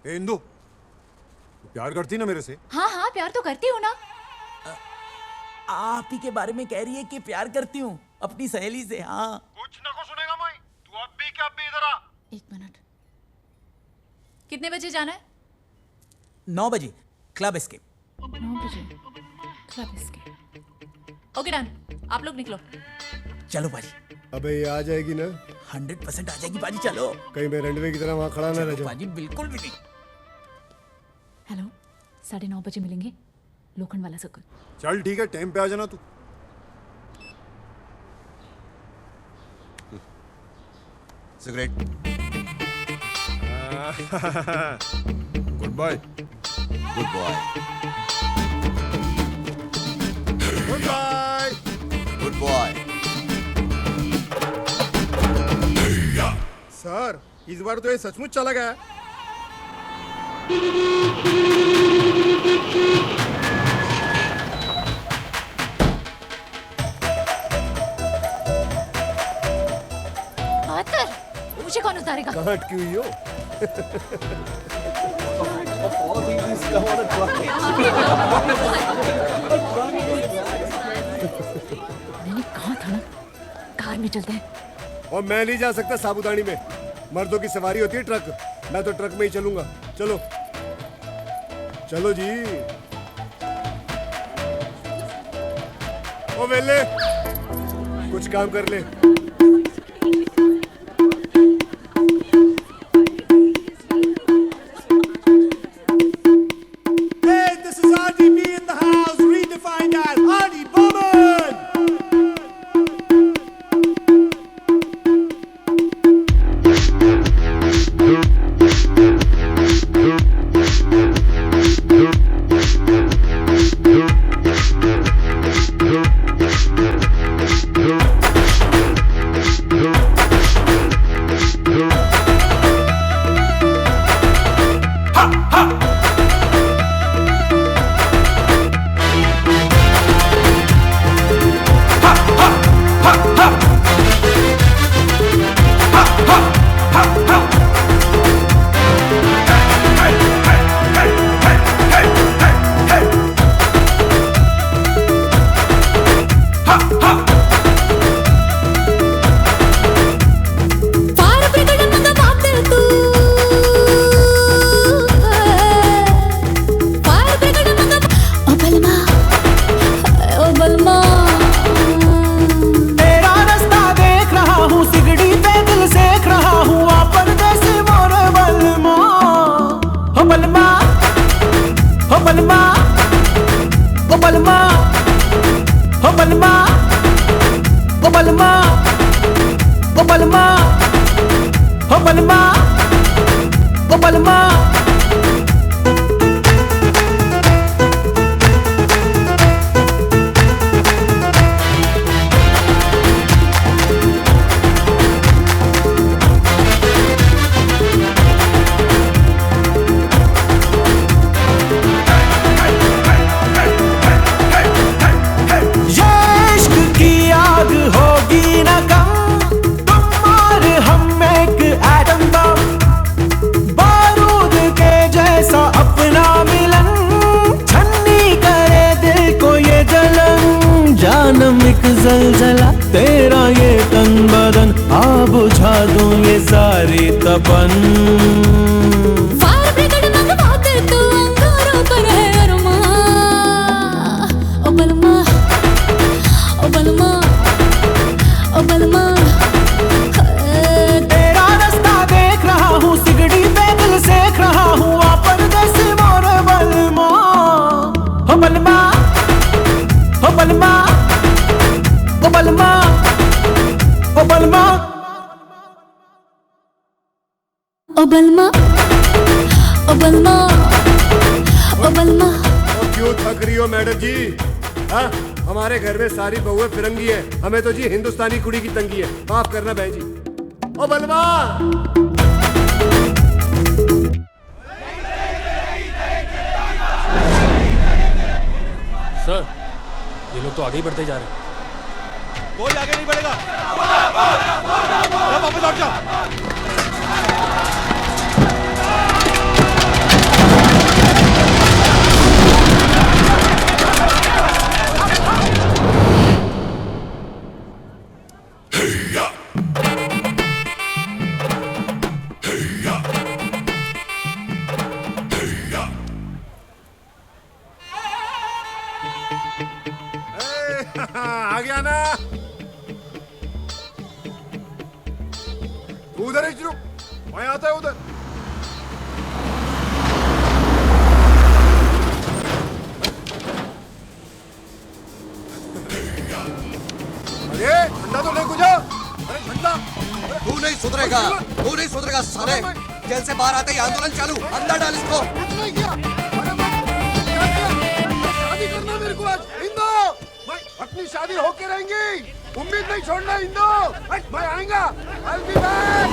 ए इंदु, तू प्यार करती ना मेरे से? हाँ हाँ, प्यार तो करती हूँ ना। आप ही के बारे में कह रही है कि प्यार करती हूँ अपनी सहेली से। हाँ कुछ ना को सुनेगा मैं। तू अब भी क्या भी इधर आ। 1 मिनट। कितने बजे जाना है? 9 बजे क्लब एस्केप। 9 बजे क्लब एस्केप। ओके डन, आप लोग निकलो। चलो पाजी। अबे ये आ जाएगी ना? 100% आ जाएगी पाजी, चलो। कहीं मैं रंडवे की तरह वहां खड़ा ना रह जाऊं। पाजी बिल्कुल भी नहीं। हेलो, 9:30 बजे मिलेंगे, लोखंड वाला सर्कल। चल ठीक है, टाइम पे आ जाना तू। Cigarette. Good bye. Good boy. Good bye. Good boy. Sir, इस बार तो ये सचमुच चला गया। आतर, मुझे कौन उतारेगा? कहाँ अटकी हुई हो? मैंने कहा था ना, कार में चलते हैं। और मैं नहीं जा सकता साबुदानी में, मर्दों की सवारी होती है ट्रक, मैं तो ट्रक में ही चलूंगा। चलो चलो जी। ओ वेले, कुछ काम कर ले। Hey, this is RDB in the house, redefined as RD Bowman. जलजला तेरा ये तन बदन आ बुझा दूं ये सारी तपन फायर ब्रिगेड मंगवा दे तू अंगारों पर है अरमा ओ बलमा ओ बलमा ओ बलमा तेरा रास्ता देख रहा हूँ सिगड़ी पे दिल सेक रहा हूँ आ परदेसी मोर बलमा हो बलमा हो बलमा ओ बलमा ओ बलमा ओ बलमा ओ बलमा ओ बलमा। क्यों थक रही हो मैडम जी? हाँ, हमारे घर में सारी बहुएं फिरंगी है, हमें तो जी हिंदुस्तानी कुड़ी की तंगी है, माफ करना बहन जी। ओ बलमा सर, ये लोग तो आगे ही बढ़ते जा रहे हैं। कोई आगे नहीं बढ़ेगा। वापस लौट जाओ। आ गया ना? उधर ही रुक, मैं आता है उधर। अरे ठंडा तो ले गुजा। अरे ठंडा। तू नहीं सुधरेगा, तू नहीं सुधरेगा साले। जेल से बाहर आते ही आंदोलन चालू, अंदर डाल इसको। शादी करना मेरे को आज हिंदू, मैं अपनी शादी होके रहेंगी, उम्मीद नहीं छोड़ना हिंदू, मैं आएगा। I'll be back.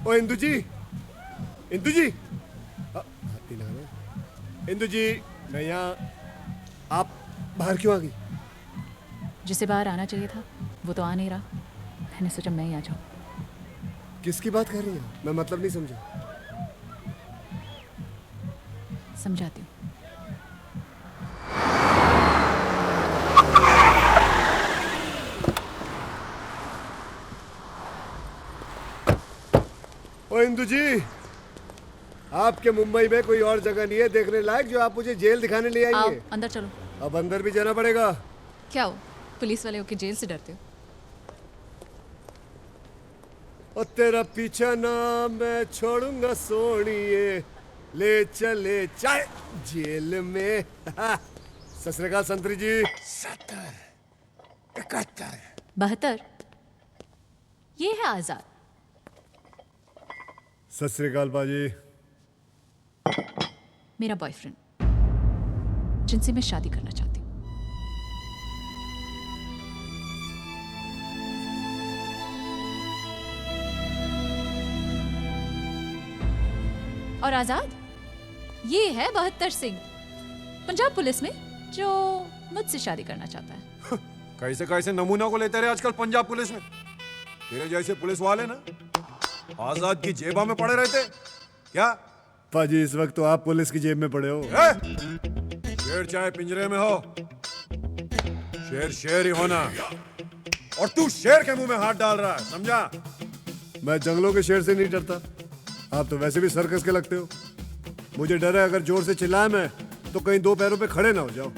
ओ इंदु जी, इंदु जी, हाथ नहीं लगाना। इंदु जी, मैं यहाँ, आप बाहर क्यों आ गई? जिसे बाहर आना चाहिए था वो तो आ नहीं रहा, मैंने सोचा मैं ही आ जाऊं। किसकी बात कर रही है? मैं मतलब नहीं समझा। समझाती हूँ। ओ इंदु जी, आपके मुंबई में कोई और जगह नहीं है देखने लायक जो आप मुझे जेल दिखाने ले आई आओ है? अंदर चलो। अब अंदर भी जाना पड़ेगा। क्या हो, पुलिस वाले हो कि जेल से डरते हो? और तेरा पीछा ना मैं छोड़ूंगा सोनिए, ले चले चाहे जेल में। सत श्री अकाल संतरी जी। 70, 71, 72 ये है आजाद। सत श्री अकाल बाजी। मेरा बॉयफ्रेंड, जिनसे मैं शादी करना चाहती हूँ। और आजाद, ये है 72 सिंह, पंजाब पुलिस में, जो मुझसे शादी करना चाहता है। कैसे कैसे नमूना को लेते रहे आजकल पंजाब पुलिस में। तेरे जैसे पुलिस वाले ना आजाद की जेबा में पड़े रहते क्या? पाजी, इस वक्त तो आप पुलिस की जेब में पड़े हो। शेर चाहे पिंजरे में हो, शेर शेर ही होना। और तू शेर के मुंह में हाथ डाल रहा है, समझा? मैं जंगलों के शेर से नहीं डरता, आप तो वैसे भी सर्कस के लगते हो। मुझे डर है अगर जोर से चिल्लाया मैं तो कहीं दो पैरों पे खड़े ना हो जाओ।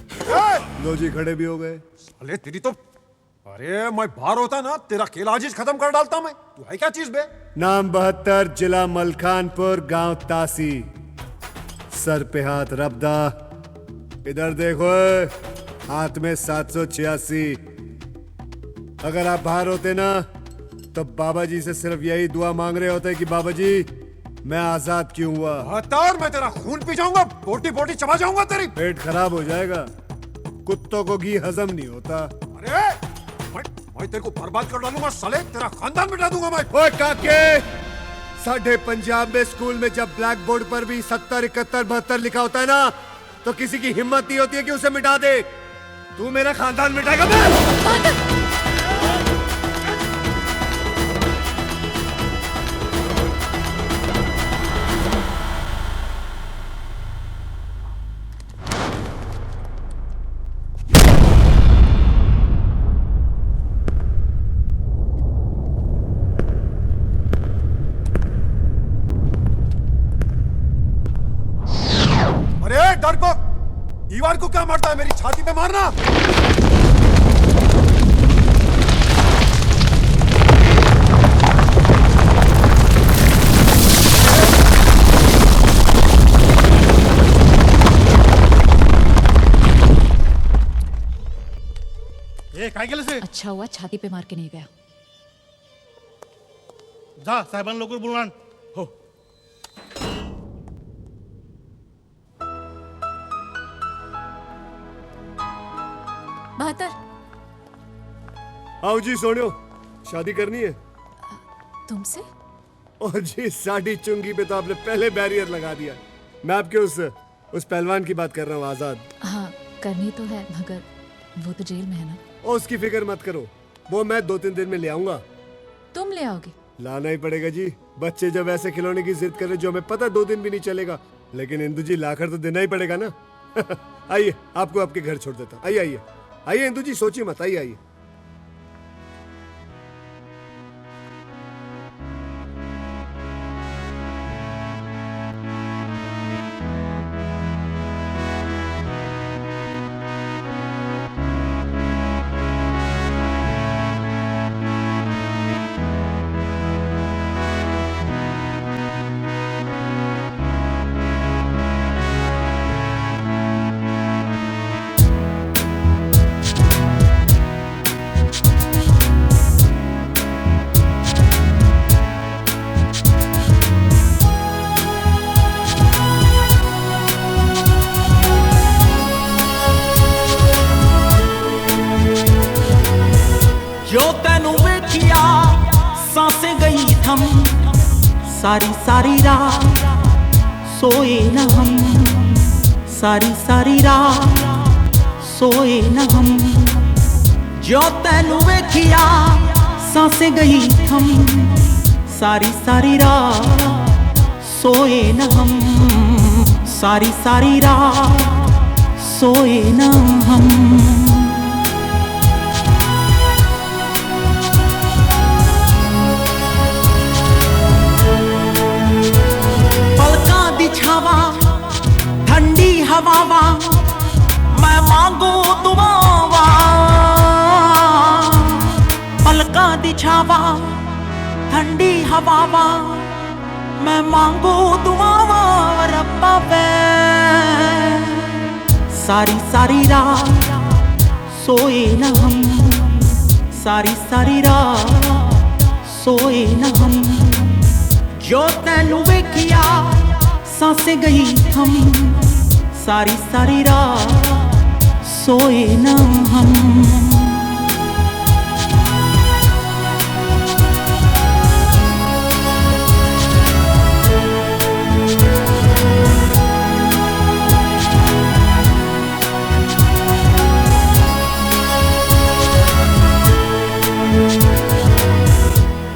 लो जी, खड़े भी हो गए। अरे तेरी तो, अरे मैं बाहर होता ना तेरा केलाजीज खत्म कर डालता मैं। तू है क्या चीज बे? नाम 72, जिला मलखानपुर, गांव तासी, सर पे हाथ रबदा। इधर देखो, हाथ में 786। अगर आप बाहर होते ना तो बाबा जी से सिर्फ यही दुआ मांग रहे होते कि बाबा जी मैं आजाद क्यों हुआ। हतार, मैं तेरा खून पी जाऊंगा, बोटी बोटी चबा जाऊंगा तेरी। पेट खराब हो जाएगा, कुत्तों को घी हजम नहीं होता। अरे मैं तेरे को बर्बाद कर डालूंगा साले, तेरा खानदान मिटा दूंगा मैं। ओए काके, साढ़े पंजाब में स्कूल में जब ब्लैक बोर्ड पर भी 70, 71, 72 लिखा होता है ना, तो किसी की हिम्मत नहीं होती है कि उसे मिटा दे। तू मेरा खानदान मिटाएगा? मैं दीवार को क्या मारता है, मेरी छाती पे मारना। ये काय केलं से? अच्छा हुआ छाती पे मार के नहीं गया। जा साहेबांना लवकर बोलून आण. हो. बहत्तर। आओ जी सोनियो, शादी करनी है तुमसे? और जी साड़ी चुंगी पे तो आपने पहले बैरियर लगा दिया। मैं आपके उस पहलवान की बात कर रहा हूँ, आजाद। हाँ करनी तो है, मगर वो तो जेल में है ना। और उसकी फिक्र मत करो, वो मैं 2-3 दिन में ले आऊंगा। तुम ले आओगे? लाना ही पड़ेगा जी, बच्चे जब ऐसे खिलौने की जिद करे जो हमें पता 2 दिन भी नहीं चलेगा, लेकिन इंदु जी लाकर तो देना ही पड़ेगा ना। आइए, आपको आपके घर छोड़ देता। आइए आइए आइए इंदु जी, सोचिए मत, आइए आइए। सारी सारी रात सोए न हम, सारी सारी रात सोए न हम, जो तैनू वेखिया सांसें गई थम, सारी सारी रात सोए न हम, सारी सारी रात सोए न हम। छावा ठंडी हवावा मैं मांगू दुआवा, पलका दिछावा ठंडी हवावा मैं मांगू दुआवा रब्बा वे। सारी सारी रात सोए न हम, सारी सारी रात सोए न हम, जो तैनू वेखिया सांसें गई थम, सारी सारी रात सोए न हम।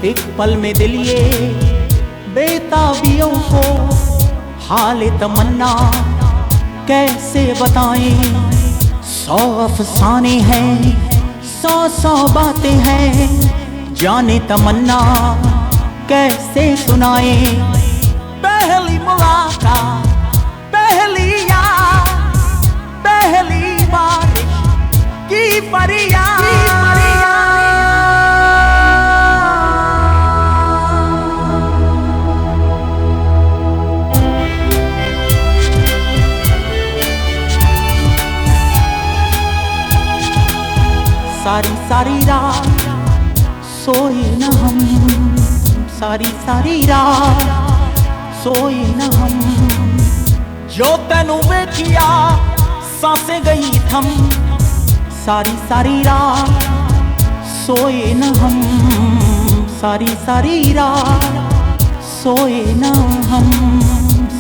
एक पल में दिल ये बेताबियों को हाल तमन्ना कैसे बताएं, 100 अफसाने हैं 100 बातें हैं, जाने तमन्ना कैसे सुनाए। पहली मुलाकात पहली याद पहली बारिश की फरियाद, सारी सारी रात सोए न हम, सारी सारी रात सोए न हम, जो तैनू वेखिया सांसें गई थम, सारी सारी रात सोए न हम, सारी सारी रात सोए न हम,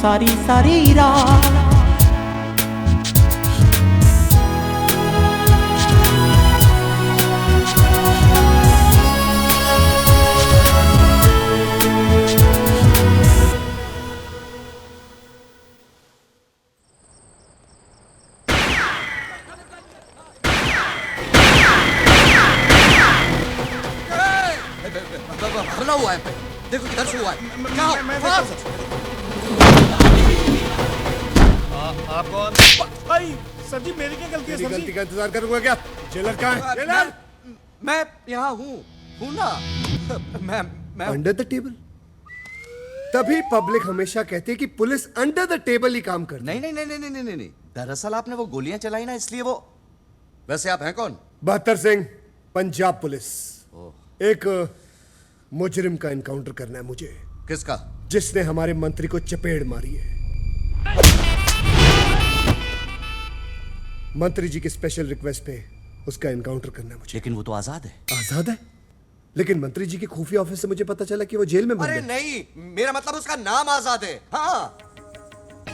सारी सारी रात। हमला हुआ है, देखो किधर से हुआ है, क्या आप कौन? भाई सर जी मेरी क्या गलती है? मेरी गलती का इंतजार करूंगा क्या? जेलर कहाँ है? जेलर? मैं यहाँ हूँ ना। मैं अंडर द टेबल? तभी पब्लिक हमेशा कहती है कि पुलिस अंडर द टेबल ही काम करती है। नहीं नहीं नहीं नहीं नहीं नहीं, दरअसल आपने वो गोलियां चलाई ना, इसलिए वो। वैसे आप हैं कौन? बहत्तर सिंह, पंजाब पुलिस। एक मुजरिम का एनकाउंटर करना है मुझे। किसका? जिसने हमारे मंत्री को चपेड़ मारी है। मंत्री जी की स्पेशल रिक्वेस्ट पे उसका एनकाउंटर करना है मुझे। लेकिन वो तो आजाद है। आजाद है? लेकिन मंत्री जी की खुफिया ऑफिस से मुझे पता चला कि वो जेल में बंद है। अरे नहीं, मेरा मतलब उसका नाम आजाद है। हाँ।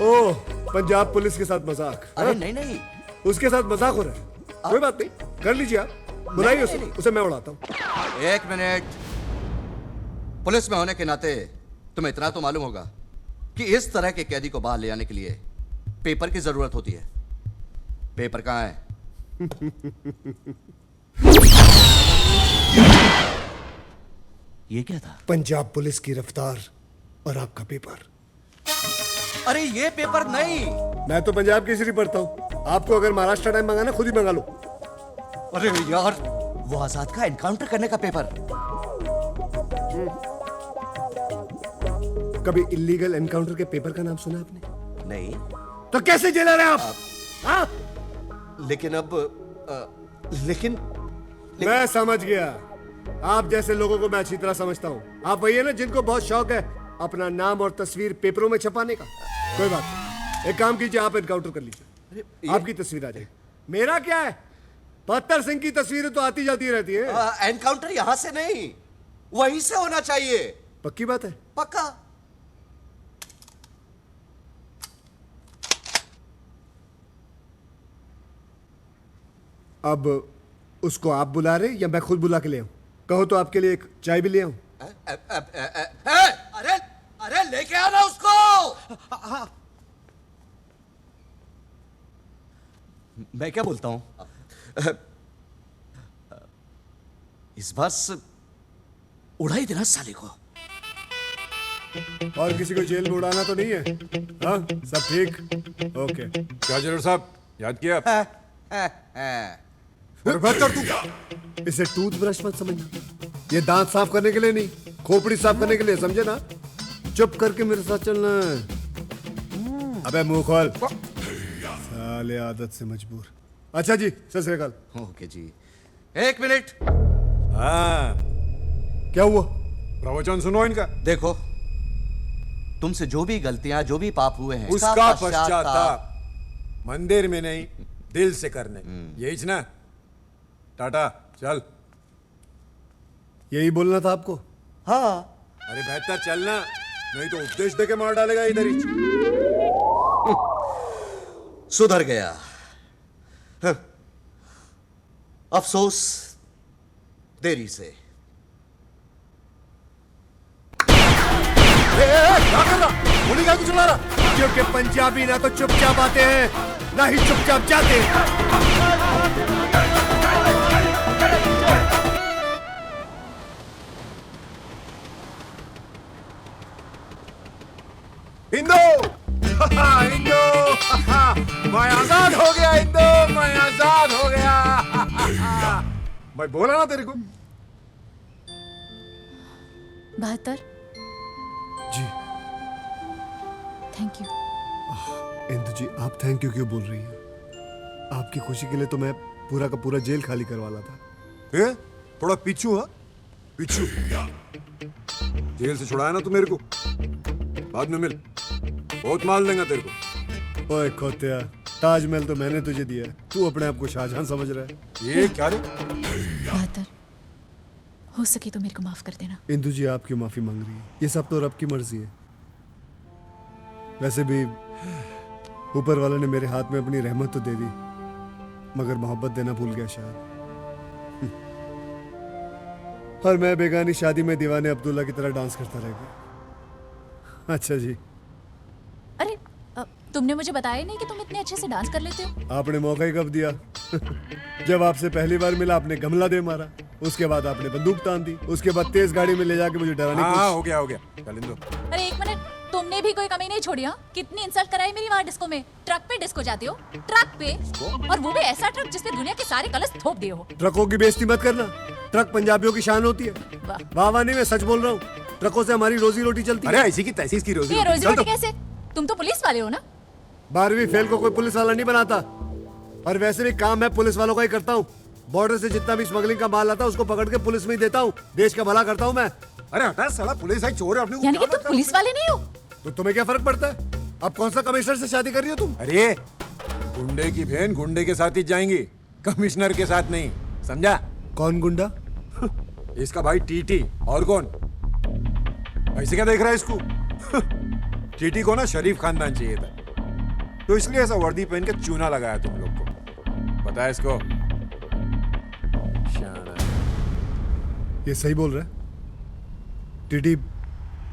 ओह, पंजाब पुलिस के साथ मजाक? अरे नहीं नहीं, उसके साथ मजाक हो रहा है। कोई बात नहीं, कर लीजिए आप, बुलाइए उसे मैं उड़ाता हूँ। एक मिनट। पुलिस में होने के नाते तुम्हें इतना तो मालूम होगा कि इस तरह के कैदी को बाहर ले आने के लिए पेपर की जरूरत होती है। पेपर कहाँ है? ये क्या था? पंजाब पुलिस की रफ्तार और आपका पेपर। अरे ये पेपर नहीं। मैं तो पंजाब केसरी पढ़ता हूँ। आपको अगर महाराष्ट्र टाइम मंगाना खुद ही मंगा लो। अरे यार, वो आजाद का एनकाउंटर करने का पेपर। कभी इलीगल एनकाउंटर के पेपर का नाम सुना आपने? नहीं। तो कैसे जेलर हैं आप? हाँ? लेकिन अब लेकिन मैं समझ गया। आप जैसे लोगों को मैं अच्छी तरह समझता हूँ। आप वही है ना जिनको बहुत शौक है अपना नाम और तस्वीर पेपरों में छपाने का। कोई बात नहीं, एक काम कीजिए, आप एनकाउंटर कर लीजिए, आपकी तस्वीर आ जाएगी। मेरा क्या है, बहत्तर सिंह की तस्वीरें तो आती जाती रहती है। एनकाउंटर यहाँ से नहीं, वहीं से होना चाहिए। पक्की बात है? पक्का। अब उसको आप बुला रहे या मैं खुद बुला के ले आऊं? कहो तो आपके लिए एक चाय भी ले आऊं? अरे अरे लेके आना उसको। मैं क्या बोलता हूं? इस बार उड़ा ही देना साले को। और किसी को जेल में उड़ाना तो नहीं है? हाँ, सब ठीक? ओके। क्या जरूर साहब, याद किया? तू इसे टूथब्रश मत समझना, ये दांत साफ करने के लिए नहीं, खोपड़ी साफ करने के लिए, समझे ना? चुप करके मेरे साथ चलना है। अबे मुंह खोल, साले आदत से मजबूर। अच्छा जी, सत श्री अकाल। ओके जी, एक मिनट। हाँ, क्या हुआ? प्रवचन सुनो इनका। देखो, तुमसे जो भी गलतियां, जो भी पाप हुए हैं, उसका पश्चाताप मंदिर में नहीं, दिल से करने। यही ना? टाटा, चल। यही बोलना था आपको? हाँ। अरे बेहतर चलना, नहीं तो उपदेश दे के मार डालेगा इधर ही। सुधर गया। अफसोस देरी से। क्या कर रहा? गोली क्या चला रहा? क्योंकि पंजाबी ना तो चुपचाप आते हैं, ना ही चुपचाप जाते हैं। हिंदू, हिंदू, मैं आजाद हो गया। हिंदू, मैं आजाद हो गया। मैं बोला ना तेरे को। 72। जी थैंक यू। इंदु जी, आप थैंक यू क्यों बोल रही हैं? आपकी खुशी के लिए तो मैं पूरा का पूरा जेल खाली करवाला था। थोड़ा पीछू। हाँ, पीछू। जेल से छुड़ाया ना तू मेरे को, बाद में मिल, बहुत माल देगा तेरे को। ओए खोतिया, ताजमहल तो मैंने तुझे दिया है, तू अपने आप को शाहजहां समझ रहा है। ये क्या रे? 72, हो सके तो मेरे को माफ कर देना। इंदु जी, आप क्यों माफी मांग रही है? ये सब तो रब की मर्जी है। वैसे भी ऊपर वाले ने मेरे हाथ में अपनी रहमत तो दे दी, मगर मोहब्बत देना भूल गया शायद। और मैं बेगानी शादी में दीवाने अब्दुल्ला की तरह डांस करता रह गया। अच्छा जी। अरे तुमने मुझे बताया ही नहीं कि तुम इतने अच्छे से डांस कर लेते हो। आपने मौका ही कब दिया? जब आपसे पहली बार मिला आपने गमला दे मारा, उसके बाद आपने बंदूक तान दी, उसके बाद तेज गाड़ी में ले जाके मुझे डराने की। हाँ, हो गया चल इंदु। अरे एक मिनट, तुमने भी कोई कमी नहीं छोड़ी? हाँ, कितनी इंसल्ट कराई मेरी वहाँ डिस्को में। ट्रक पे डिस्को जाते हो, ट्रक पे, और वो भी ऐसा ट्रक जिसपे दुनिया के सारे कलश थोप दिए हो। ट्रकों की बेइज्जती मत करना, ट्रक पंजाबियों की शान होती है। वाह वाह नहीं, मैं सच बोल रहा हूँ, ट्रकों से हमारी रोजी रोटी चलती है। अरे ऐसी की तैसी इसकी रोजी ये रोजी रोटी कैसे? तुम तो पुलिस वाले हो ना? 12वीं फेल को कोई पुलिस वाला नहीं बनाता, और वैसे भी काम मैं पुलिस वालों का ही करता हूँ। बॉर्डर से जितना भी स्मगलिंग का माल आता है उसको पकड़ के पुलिस में ही देता हूँ, देश का भला करता हूँ मैं। अरे हटा साला, पुलिस है, चोर है अपने। यानी कि तुम पुलिस वाले नहीं हो? तो तुम्हें क्या फर्क पड़ता है? अब कौन सा कमिश्नर से शादी कर रही हो तुम? अरे गुंडे की बहन गुंडे के साथ ही जाएंगी, कमिश्नर के साथ नहीं, समझा? कौन गुंडा? इसका भाई टीटी। और कौन? ऐसे क्या देख रहा है इसको? टीटी को ना शरीफ खानदान चाहिए था, तो इसलिए ऐसा वर्दी पहन के चूना लगाया तुम लोग को। पता है इसको? ये सही बोल रहा है? टीटी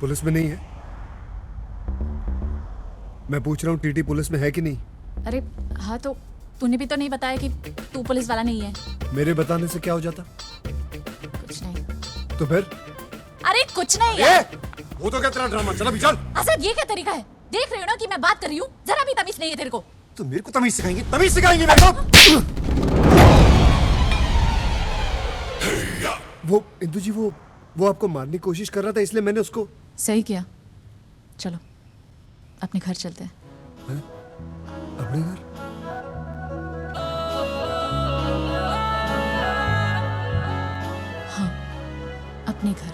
पुलिस में नहीं है? मैं पूछ रहा हूँ, टीटी पुलिस में है कि नहीं? अरे हाँ, तो तूने भी तो नहीं बताया कि तू पुलिस वाला नहीं है। मेरे बताने से क्या हो जाता? कुछ नहीं। तो फिर? अरे कुछ नहीं यार। वो तो क्या तेरा ड्रामा? चल अभी चल। असद, ये क्या तरीका है? देख रहे हो ना कि मैं बात कर रही हूँ, जरा भी तमीज नहीं है तेरे को। तो मेरे को तमीज सिखाएंगे? तमीज सिखाएंगे मेरे को? वो इंदु जी, वो आपको मारने की कोशिश कर रहा था, इसलिए मैंने उसको। सही किया। चलो अपने घर चलते हैं। अपने घर? हाँ, अपने घर।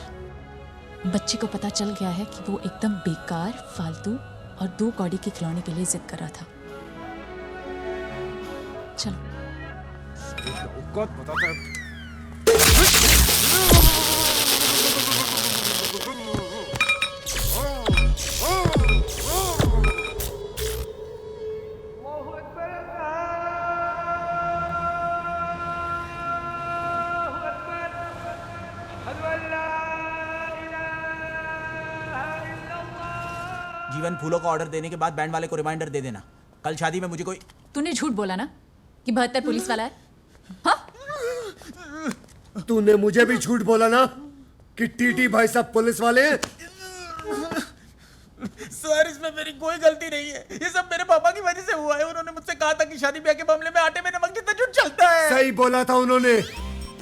बच्चे को पता चल गया है कि वो एकदम बेकार, फालतू और 2 कौड़ी के खिलौने के लिए जिद कर रहा था। चलो। जीवन, फूलों का ऑर्डर देने के बाद बैंड वाले को रिमाइंडर दे देना, कल शादी में मुझे कोई। तूने झूठ बोला ना कि 72 पुलिस वाला है? हाँ? तूने मुझे भी झूठ बोला ना कि टीटी भाई साहब पुलिस वाले हैं? सर, इसमें मेरी कोई गलती नहीं है, ये सब मेरे पापा की वजह से हुआ है। उन्होंने मुझसे कहा था कि शादी ब्याह के मामले में आटे में नमक जितना झूठ चलता है। सही बोला था उन्होंने।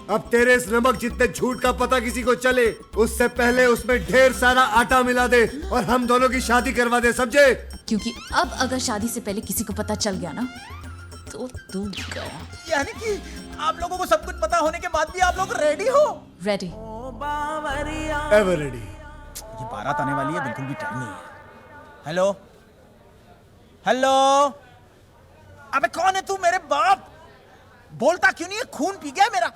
अब तेरे इस नमक जितने झूठ का पता किसी को चले, उससे पहले उसमें ढेर सारा आटा मिला दे और हम दोनों की शादी करवा दे, समझे? क्योंकि अब अगर शादी से पहले किसी को पता चल गया ना तो तू यानी कि आप लोगों को सब कुछ पता होने के बाद भी आप लोग रेडी हो? Ready, ever ready. ये बारात आने वाली है, बिल्कुल भी टाइम नहीं है। हेलो हेलो, अबे कौन है तू? मेरे बाप बोलता क्यों नहीं है? खून पी गया मेरा।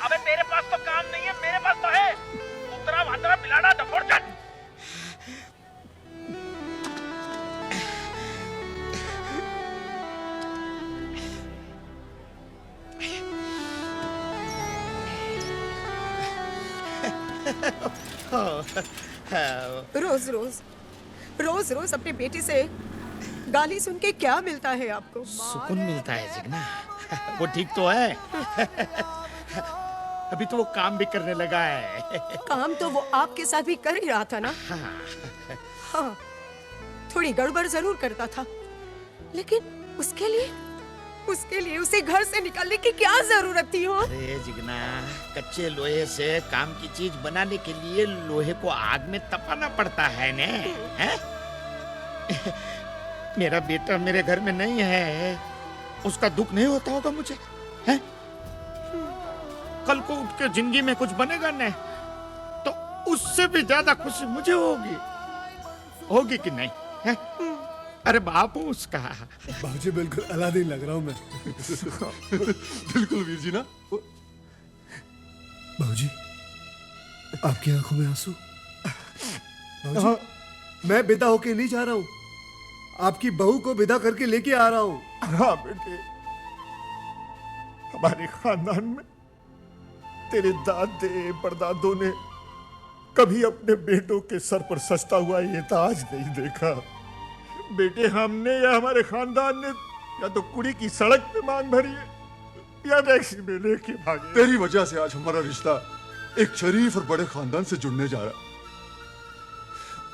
अबे तेरे पास तो काम नहीं है, मेरे पास तो है। उतरा भाद्रा मिलाना डफोरचट। रोज रोज रोज रोज अपने बेटे से गाली सुन के क्या मिलता है आपको? सुकून मिलता है जिगना। वो ठीक तो है। अभी तो वो काम भी करने लगा है। काम तो वो आपके साथ भी कर ही रहा था ना। हाँ, थोड़ी गड़बड़ जरूर करता था, लेकिन उसके लिए उसे घर से निकालने की क्या जरूरत थी? हो अरे जिगना, कच्चे लोहे से काम की चीज बनाने के लिए लोहे को आग में तपाना पड़ता है ने? हैं? मेरा बेटा मेरे घर में नहीं है, उसका दुख नहीं होता होगा मुझे? हैं? कल को उठ के जिंदगी में कुछ बनेगा ने, तो उससे भी ज्यादा खुशी मुझे होगी कि नहीं? हैं? अरे बाप हूँ उसका। बाबूजी बिल्कुल अलादीन लग रहा हूँ मैं। बिल्कुल वीर जी ना। बाबूजी, आपकी आंखों में आंसू? बाबूजी, मैं विदा होके नहीं जा रहा हूँ, आपकी बहू को विदा करके लेके आ रहा हूँ। हाँ बेटे, हमारे खानदान में तेरे दादे परदादों ने कभी अपने बेटों के सर पर सजता हुआ ये ताज नहीं देखा। बेटे, हमने या हमारे खानदान ने या तो कुड़ी की सड़क पे मांग भरी है या टैक्सी में लेके भागे। तेरी वजह से आज हमारा रिश्ता एक शरीफ और बड़े खानदान से जुड़ने जा रहा।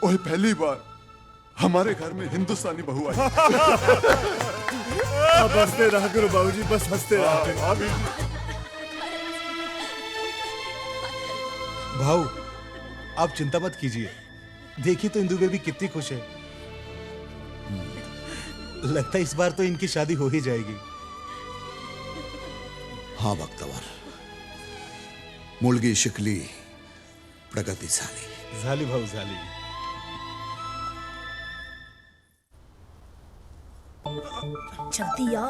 ओए, पहली बार हमारे घर में हिंदुस्तानी बहू आई। अब हंसते रहा करो बाबूजी, बस हंसते रहा करो। भाऊ, आप चिंता मत कीजिए, देखिए तो इंदु बेबी कितनी खुश है। लगता है इस बार तो इनकी शादी हो ही जाएगी। हाँ बख्तवर, मुलगी शिकली प्रगतिशाली झाली भाऊ झाली। जल्दी आ।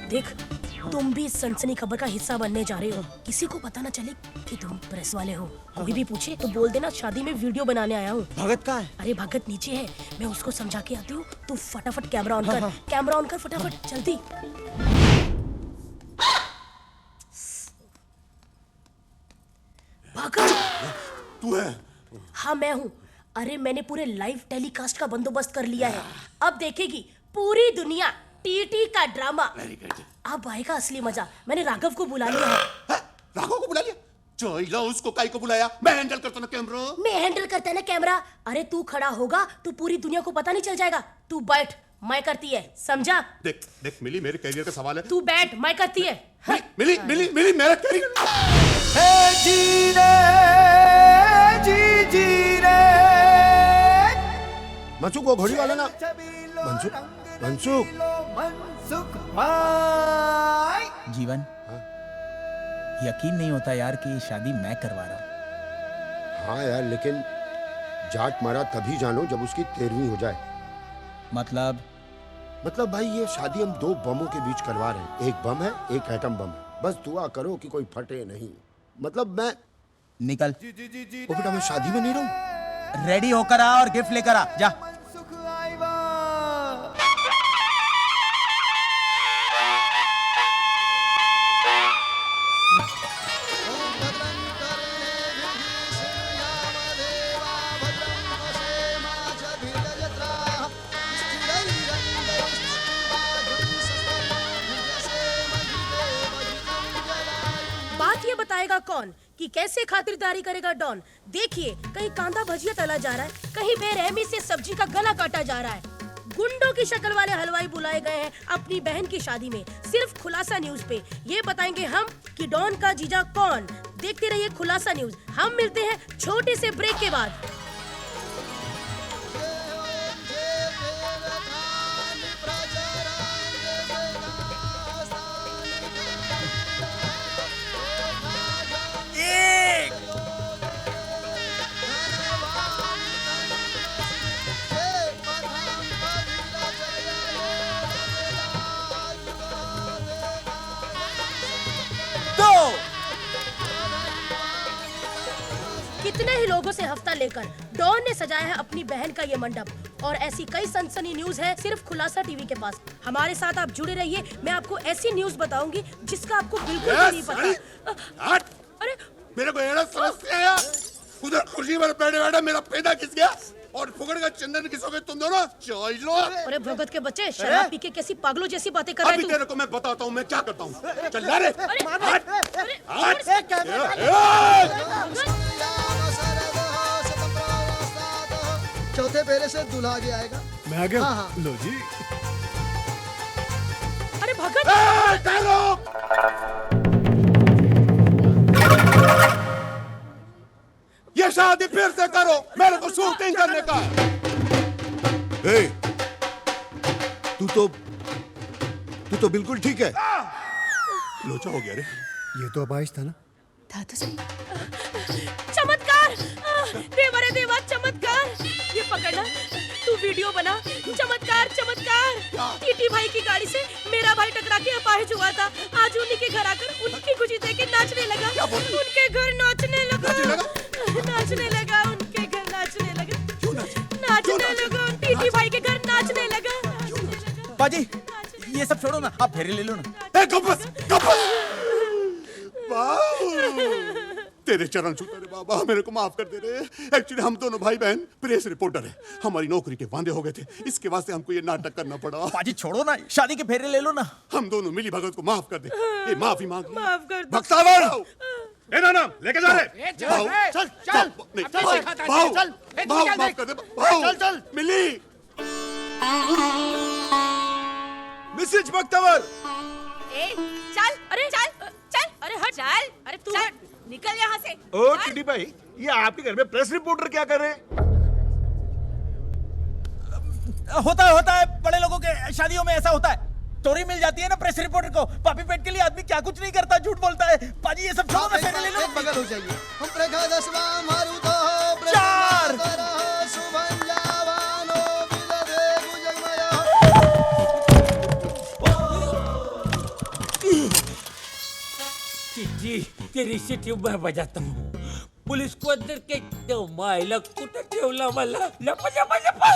देख, तुम भी इस सनसनी खबर का हिस्सा बनने जा रहे हो। किसी को पता ना चले कि तुम प्रेस वाले हो। कोई भी पूछे तो बोल देना शादी में वीडियो बनाने आया हूँ। भगत कहाँ है? अरे भगत नीचे है, मैं उसको समझा के आती हूँ। तू फटाफट कैमरा ऑन कर। कैमरा ऑन कर फटाफट, जल्दी। भगत, तू है? हाँ मैं हूँ। अरे मैंने पूरे लाइव टेलीकास्ट का बंदोबस्त कर लिया है। अब देखेगी पूरी दुनिया टीटी का ड्रामा। अब आएगा असली मजा। मैंने राघव को बुला लिया है। राघव को बुला लिया? चोइला, उसको काई को बुलाया? मैं हैंडल करता ना कैमरा। मैं हैंडल करता ना कैमरा। अरे तू खड़ा होगा तो पूरी दुनिया को पता नहीं चल जाएगा। तू बैठ, मैं करती है, समझा? देख देख मिली, मेरे कैरियर का सवाल है। तू बैठ, मैं करती है। मिली मिली मिली मेरा कैरियर। जी रे, जी रे। मनसुख, वो घोड़ी वाला ना। मनसुख भाई। जीवन, यकीन नहीं होता यार कि ये शादी मैं करवा रहा हूँ। हाँ यार, लेकिन जाट मारा तभी जानो जब उसकी 13वीं हो जाए। मतलब भाई, ये शादी हम 2 बमों के बीच करवा रहे हैं। एक बम है, एक एटम बम है। बस दुआ करो कि कोई फटे नहीं। मतलब मैं निकल। वो बेटा, मैं शादी में नहीं रहूं। रेडी होकर आ और गिफ्ट लेकर आ, जा। बताएगा कौन कि कैसे खातिरदारी करेगा डॉन। देखिए, कहीं कांदा भजिया तला जा रहा है, कहीं बेरहमी से सब्जी का गला काटा जा रहा है। गुंडों की शक्ल वाले हलवाई बुलाए गए हैं अपनी बहन की शादी में। सिर्फ खुलासा न्यूज पे ये बताएंगे हम कि डॉन का जीजा कौन। देखते रहिए खुलासा न्यूज। हम मिलते हैं छोटे से ब्रेक के बाद। कितने ही लोगों से हफ्ता लेकर डॉन ने सजाया है अपनी बहन का ये मंडप। और ऐसी कई सनसनी न्यूज है सिर्फ खुलासा टीवी के पास। हमारे साथ आप जुड़े रहिए, मैं आपको ऐसी न्यूज बताऊंगी जिसका आपको बिल्कुल भी नहीं पता। अरे मेरे को एड़ा समझते हैं यार। उधर खुशी पर बैठे बैठे मेरा पैदा किस गया और फुकड़ का चंदन किसोगे तुम दोनों? चलो। अरे भगत के बच्चे, शराब पी के कैसी पागलों जैसी बातें कर रहे अभी तू। तेरे को मैं बताता हूँ मैं क्या करता हूँ। चल रे। चौथे फेरे से दूल्हा आगे आएगा। मैं आ गया। हाँ। लो जी। अरे भगत। ये शादी फिर से करो, मेरे को शूटिंग करने का है। ए, तू तो बिल्कुल ठीक है। लोचा हो गया रे। ये तो अबाइश था ना? था तो सही। चमत्कार! देवा रे देवा, चमत्कार! ये पकड़ना, तू वीडियो बना। चमत्कार चमत्कार! टीटी भाई की गाड़ी से मेरा भाई टकरा के अपाहिज हुआ था। आज उन्हीं के घर आकर उनकी खुशी देख के नाचने लगा। उनके घर नाचने लगा। नाचने लगा, उनके घर नाचने लगा। नाचने लगा, टीटी भाई के घर नाचने लगा। बाजी, ये सब छोड़ो ना, आप फेरे ले लो ना। तेरे चरण छूते रे बाबा, मेरे को माफ कर दे रे। एक्चुअली हम दोनों भाई बहन प्रेस रिपोर्टर हैं। हमारी नौकरी के वादे हो गए थे, इसके वास्ते हमको ये नाटक करना पड़ा। बाजी छोड़ो ना, शादी के फेरे ले लो ना। हम दोनों मिली भगत को माफ कर दे। ये माफी मांग। माफ कर दो। भक्तावर ए ना लेके जा रे। चल भाऊ, चल चल नहीं, अब भाऊ, सिखाता है, भाऊ, चल भाऊ, माफ कर दे। भाऊ, चल चल मिली। मिसेज भक्तावर। चल, अरे चल, चल, अरे हट, चल, अरे तू हट, निकल यहाँ से। ओ टीटी भाई, ये आपके घर में प्रेस रिपोर्टर क्या कर रहे हैं? होता है बड़े लोगों के शादियों में ऐसा होता है। चोरी मिल जाती है ना प्रेस रिपोर्टर को। पापी पेट के लिए आदमी क्या कुछ नहीं करता, झूठ बोलता है। पाजी ये सब छोड़ो ना, फेरे ले लो। एक बगल हो जाइए। हम प्रगादस्वा मारुतो चार। जी तेरी सिटी मैं बजाता हूँ। पुलिस को अंदर के दो मायला कुठे ठेवला मला। लपा लपा लपा।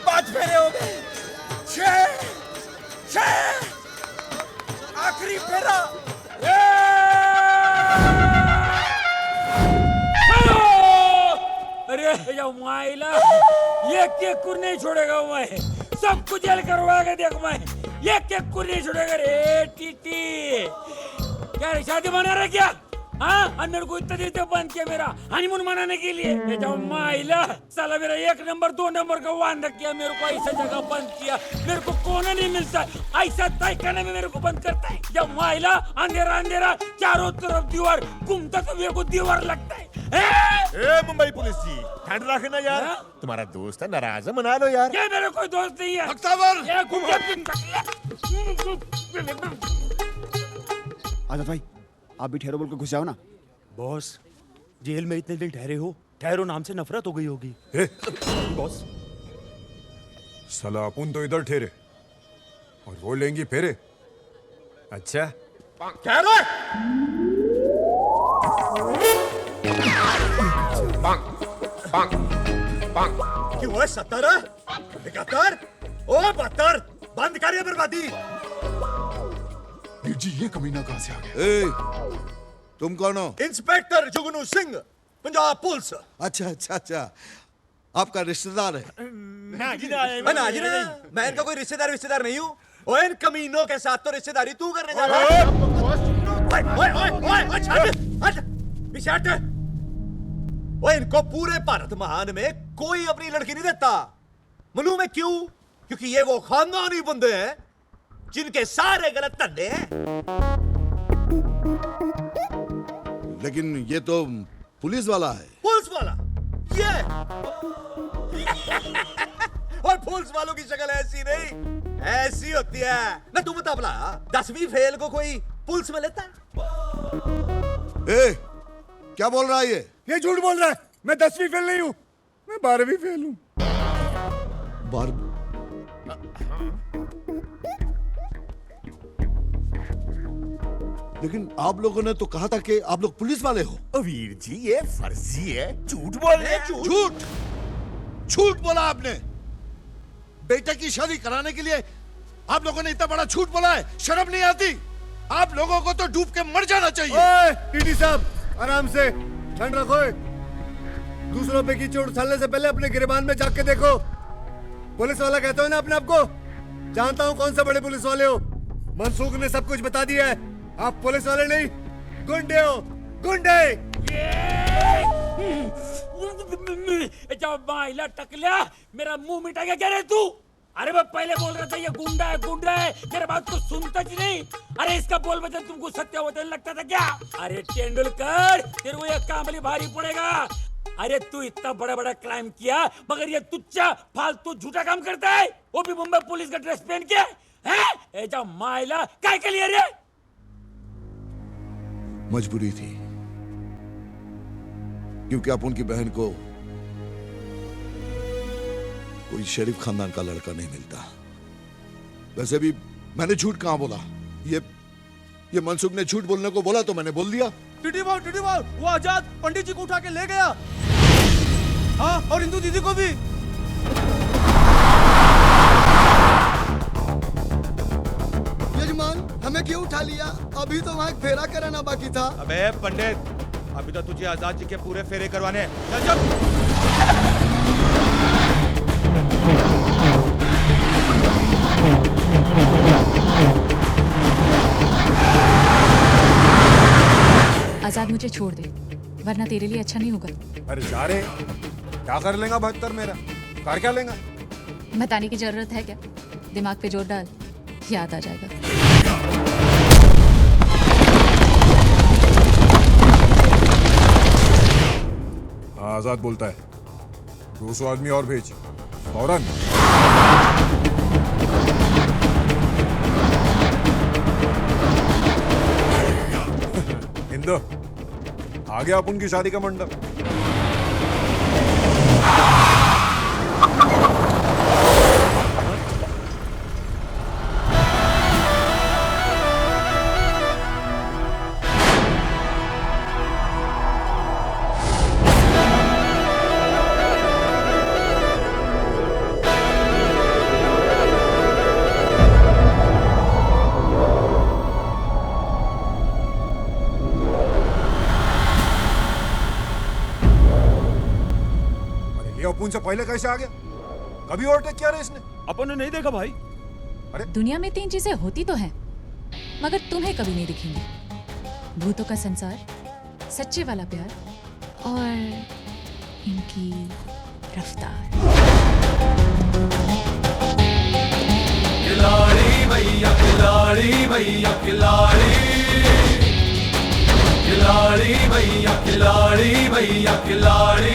पांच फेरे हो गए। छह आखिरी फेरा। अरे या मायला, ये केक को नहीं छोड़ेगा मैं। सबको जेल करवाएगा देख मैं। ये केक को नहीं छोड़ेगा रे टीटी। क्या रे, शादी मना रहे क्या? हाँ, अंदर को इतना देते बंद किया मेरा हनीमून मनाने के लिए। ये जाओ माइला, साला मेरा 1 नंबर 2 नंबर का वादा किया, मेरे को ऐसा जगह बंद किया। मेरे को कोना नहीं मिलता, ऐसा तय करने में मेरे को बंद करता है। जब माइला अंधेरा अंधेरा, चारों तरफ दीवार घूमता तो मेरे को दीवार लगता है। ए मुंबई पुलिस जी, ठंड रखना यार। तुम्हारा दोस्त है, नाराज है, मना लो यार। ये मेरे कोई दोस्त नहीं है। आजाद भाई, आप भी ठहरो बोल के घुस जाओ ना। बॉस, जेल में इतने दिन ठहरे हो, ठहरो नाम से नफरत हो गई होगी। बॉस, साला अपन तो इधर ठहरे और वो लेंगी फेरे। अच्छा क्या रे? क्यों है 70 71? ओ 72, बंद करिए बर्बादी। जी ये कमीना कहां से आ गया? तुम कौन हो? इंस्पेक्टर जुगनू सिंह, पंजाब पुलिस। अच्छा, आपका रिश्तेदार है? मैं इनका कोई रिश्तेदार नहीं हूँ। ओए इन कमीनों के साथ तो रिश्तेदारी तू करने जा रहा है। ओए पीछे हट। ओए इनको पूरे भारत महान में कोई अपनी लड़की नहीं देता। मालूम है क्यों? क्योंकि ये वो खानदानी बंदे हैं जिनके सारे गलत धंधे हैं। लेकिन ये तो पुलिस वाला है। पुलिस वाला ये और पुलिस वालों की शक्ल ऐसी नहीं, ऐसी होती है ना। तू बता भला 10वीं फेल को कोई पुलिस में लेता है? ए, क्या बोल रहा है ये झूठ बोल रहा है। मैं 10वीं फेल नहीं हूं, मैं 12वीं फेल हूं। 12? लेकिन आप लोगों ने तो कहा था कि आप लोग पुलिस वाले हो। वीर जी ये फर्जी है, झूठ बोल रहे हैं। झूठ झूठ बोला आपने। बेटे की शादी कराने के लिए आप लोगों ने इतना बड़ा झूठ बोला है, शर्म नहीं आती? आप लोगों को तो डूब के मर जाना चाहिए। ओए टीटी साहब, आराम से, ठंड रखो। दूसरों पे की चोट उछालने से पहले अपने गिरबान में जाके देखो। पुलिस वाला कहते हो ना अपने आप को? जानता हूं कौन से बड़े पुलिस वाले हो। मनसूख ने सब कुछ बता दिया है। आप पुलिस वाले नहीं, गुंडे हो, गुंडे। जब माइला टकला मेरा मुंह मिटा के कह रहे तू? अरे मैं पहले बोल रहा था ये गुंडा है, गुंडा है। मेरे बात को सुनता ही नहीं। अरे इसका बोल वचन तुमको सत्य वचन लगता था क्या? अरे तेंदुलकर, तेरे को ये कामली भारी पड़ेगा। अरे तू इतना बड़ा बड़ा क्राइम किया मगर ये तुच्चा फालतू झूठा काम करता है, वो भी मुंबई पुलिस का ड्रेस पहन के हैं? ए जा माइला काय के लिए रे? मजबूरी थी, क्योंकि आप उनकी बहन को कोई शरीफ खानदान का लड़का नहीं मिलता। वैसे भी मैंने झूठ कहां बोला? ये मनसुख ने झूठ बोलने को बोला तो मैंने बोल दिया। टीटी बाल, वो आजाद पंडित जी को उठा के ले गया। हाँ, और इंदू दीदी को भी। यजमान, हमें क्यों उठा लिया? अभी तो वहाँ एक फेरा कराना बाकी था। अबे पंडित, अभी तो तुझे आजाद जी के पूरे फेरे करवाने। चल चल। आजाद मुझे छोड़ दे, वरना तेरे लिए अच्छा नहीं होगा। अरे जा रे, क्या कर लेगा 72 मेरा? कर क्या लेगा? बताने की जरूरत है क्या? दिमाग पे जोर डाल, याद आ जाएगा। आजाद बोलता है 200 आदमी और भेज फौरन। इंदो आ गया अपन की शादी का मंडप। अपन से पहले कैसे आ गया? कभी ओवरटेक किया रे इसने? अपन ने नहीं देखा भाई। अरे दुनिया में 3 चीजें होती तो हैं, मगर तुम्हें कभी नहीं दिखेंगी। भूतों का संसार, सच्चे वाला प्यार और इनकी रफ्तार। खिलाड़ी भैया, खिलाड़ी भैया, खिलाड़ी, खिलाड़ी भैया, खिलाड़ी भैया, खिलाड़ी।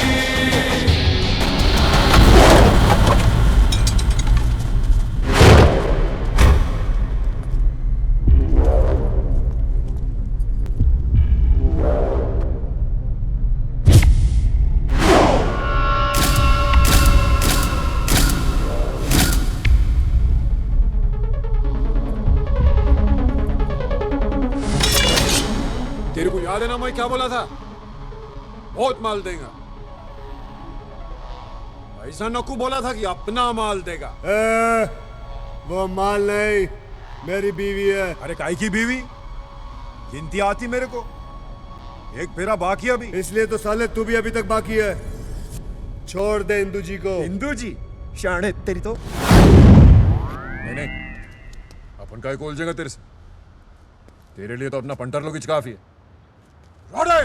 तेरे को याद है ना मैं क्या बोला था? बहुत माल देगा। ऐसा नक्कू बोला था कि अपना माल देगा। वो माल नहीं, मेरी बीवी है। अरे काई की बीवी? गिनती आती मेरे को, एक फेरा बाकी अभी। इसलिए तो साले तू भी अभी तक बाकी है। छोड़ दे इंदू जी को। इंदू जी शाणे तेरी तो। नहीं, अपन काय को उलझेगा तेरे से? तेरे लिए तो अपना पंटर लोग काफी है। रोडे!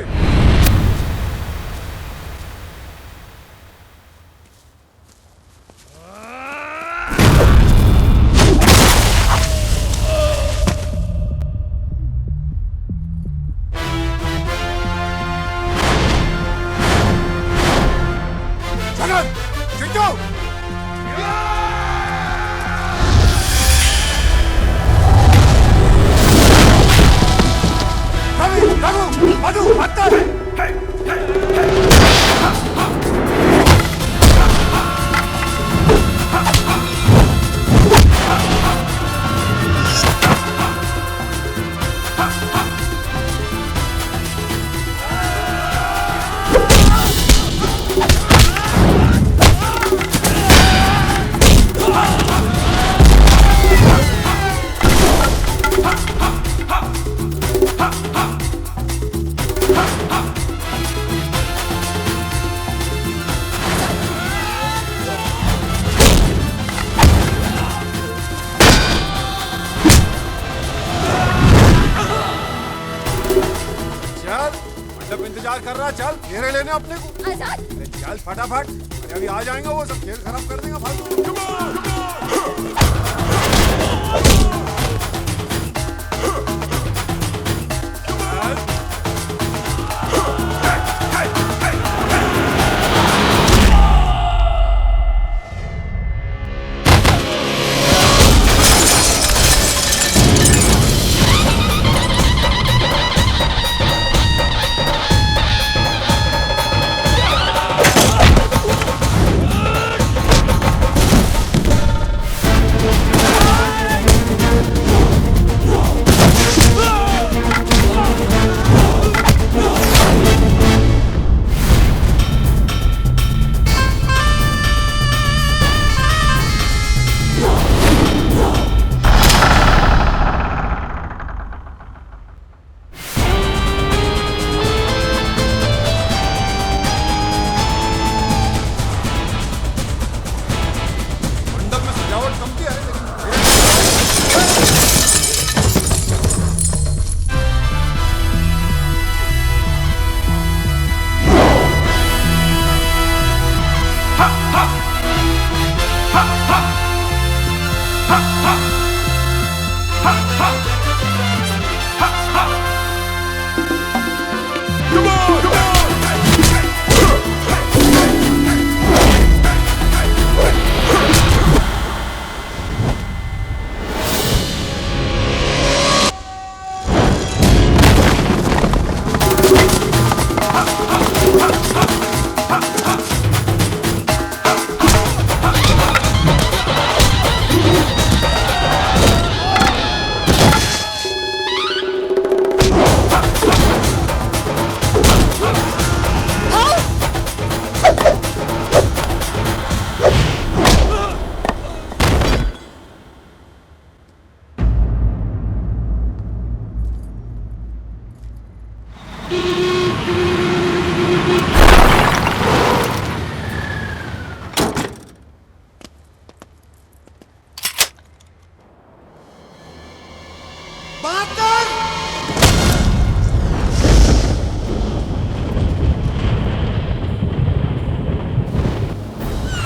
कर रहा, चल घेरे लेने अपने को। आजाद, चल फटाफट, अभी आ जाएंगे वो सब, खेल खराब कर देंगे फालतू।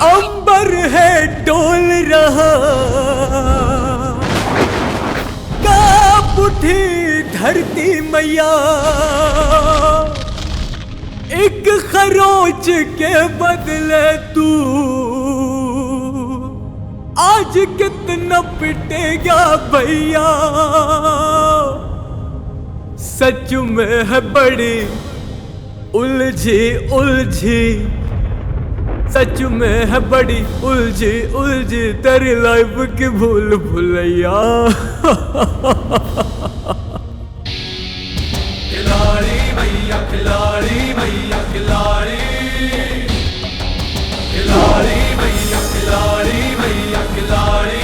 अंबर है डोल रहा, कांप उठी धरती मैया, एक खरोच के बदले तू आज कितना पिटेगा भैया। सच में है बड़ी उलझी उलझी, सच में है बड़ी उलझी उलझी तेरी लाइफ की भूल भुलैया। खिलाड़ी भैया खिलाड़ी भैया खिलाड़ी, खिलाड़ी भैया खिलाड़ी भैया खिलाड़ी,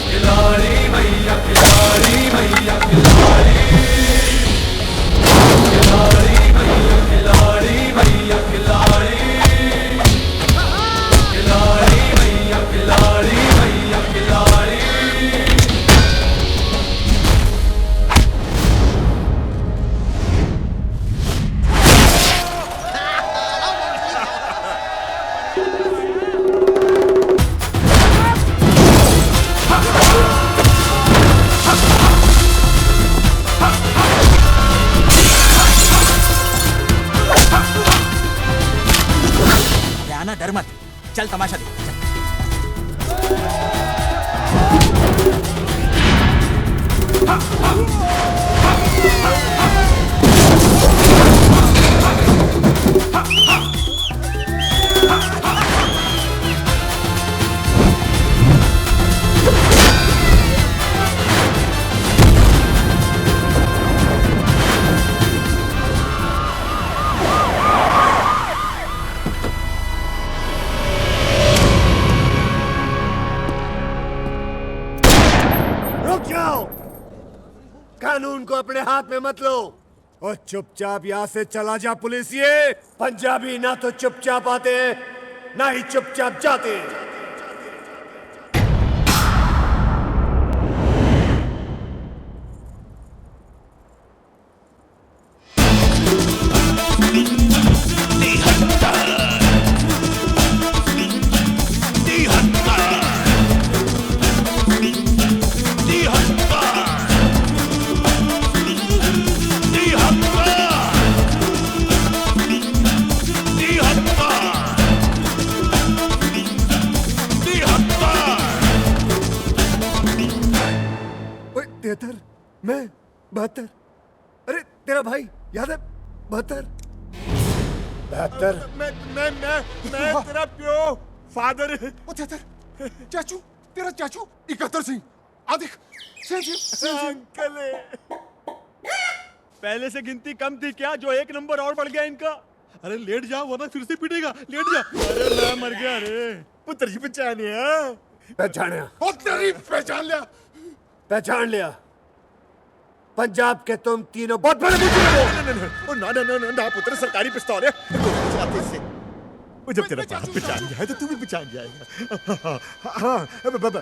खिलाड़ी भैया खिलाड़ी भैया खिलाड़ी, खिलाड़ी भैया खिलाड़ी भैया खिलाड़ी, खिलाड़ी भैया खिलाड़ी भैया खिलाड़ी। रुक जाओ, कानून को अपने हाथ में मत लो और चुपचाप यहाँ से चला जा। पुलिसिए, पंजाबी ना तो चुपचाप आते हैं ना ही चुपचाप जाते हैं। तिहत्तर, मैं 72। अरे तेरा भाई याद है? 72 72। मैं तेरा प्यो फादर। ओ तिहत्तर, चाचू, तेरा चाचू 71 सिंह। आदिक अंकल पहले से गिनती कम थी क्या, जो एक नंबर और बढ़ गया इनका? अरे लेट जा वरना फिर से पिटेगा। लेट जा। अरे मैं मर गया रे। पुत्र जी पहचानिया। पहचानिया। ओ तेरी पहचान लिया। पहचान लिया। पंजाब के तुम तीनों बहुत बड़े बुजुर्ग हो। ना पुत्र, सरकारी पिस्तौल है। जब तेरा बाप पहचान जाए तो तू भी पहचान जाएगा। हाँ, बेबे,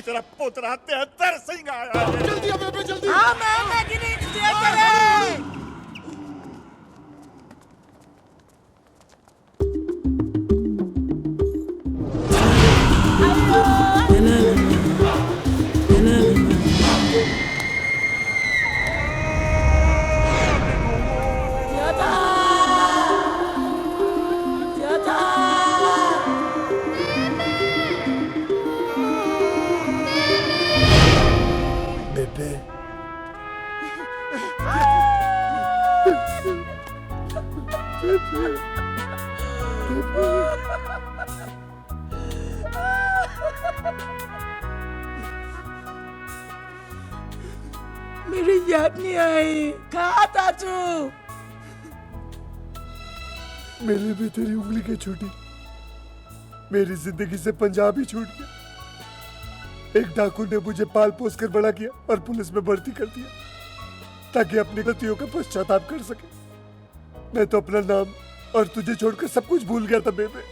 तेरा पोतरा 73 सिंह आया। जल्दी आ बेबे, जल्दी। हाँ मैं गिनीज दिया करे। मेरी याद नहीं आई। कहा ताचू? मेरे भी तेरी उंगली के छूटी, मेरी जिंदगी से पंजाब ही छूट गया। एक डाकू ने मुझे पाल पोस कर बड़ा किया और पुलिस में भर्ती कर दिया ताकि अपनी गलतियों का पश्चाताप कर सके। मैं तो अपना नाम और तुझे छोड़कर सब कुछ भूल गया था बेबे,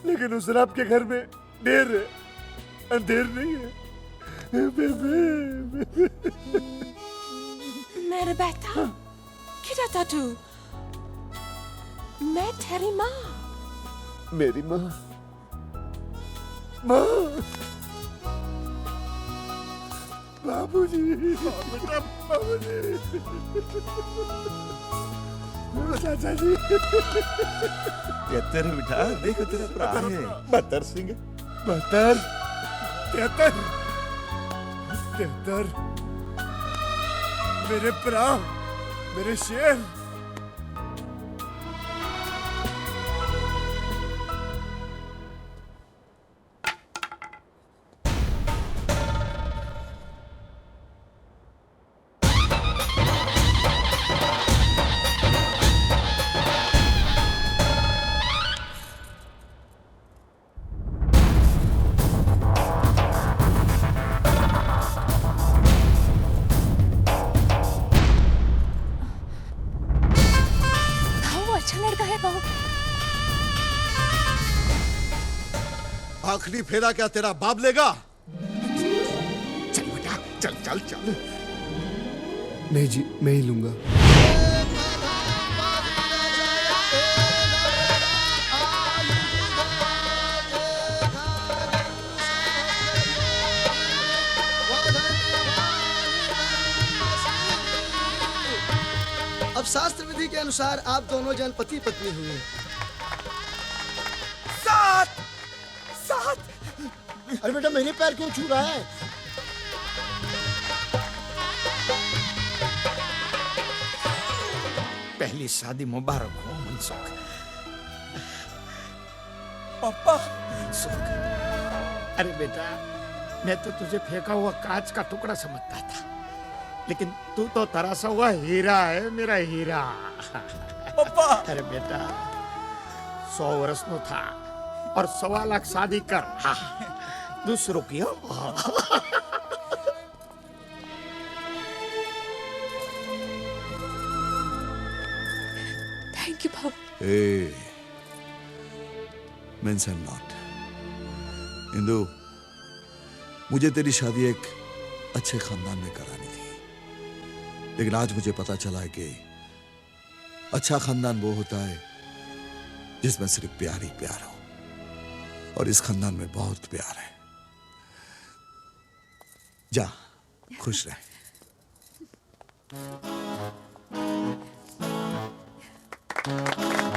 लेकिन उस रात के घर में देर है, अंधेर नहीं है बेबे। मेरे बेटा, किधर था तू? मैं तेरी माँ। मेरी माँ? माँ? बाबूजी, बेटा बाबूजी, चाचा जी। तेरे बेटा, देखो तेरा भरा है 72 सिंह। 72, 73, 73। मेरे भरा, मेरे शेर। आखिरी फेरा क्या तेरा बाप लेगा? चल बेटा, चल चल चल। नहीं जी, मैं ही लूंगा। अब शास्त्र विधि के अनुसार आप दोनों जन पति पत्नी हुए। अरे बेटा, मेरे पैर क्यों छू रहा है? पहली शादी मुबारक हो मनसुख। पापा। अरे बेटा, मैं तो तुझे फेंका हुआ कांच का टुकड़ा समझता था, लेकिन तू तो तरासा हुआ हीरा है, मेरा हीरा। पापा। अरे बेटा, 100 वर्ष नो था और 1.25 लाख शादी कर। दूसरों की। हाँ thank you Babu. Hey, means I'm not. Indu, मुझे तेरी शादी एक अच्छे खानदान में करानी थी, लेकिन आज मुझे पता चला है कि अच्छा खानदान वो होता है जिसमें सिर्फ प्यार ही प्यार हो, और इस खानदान में बहुत प्यार है। जा, खुश रह। Thank you.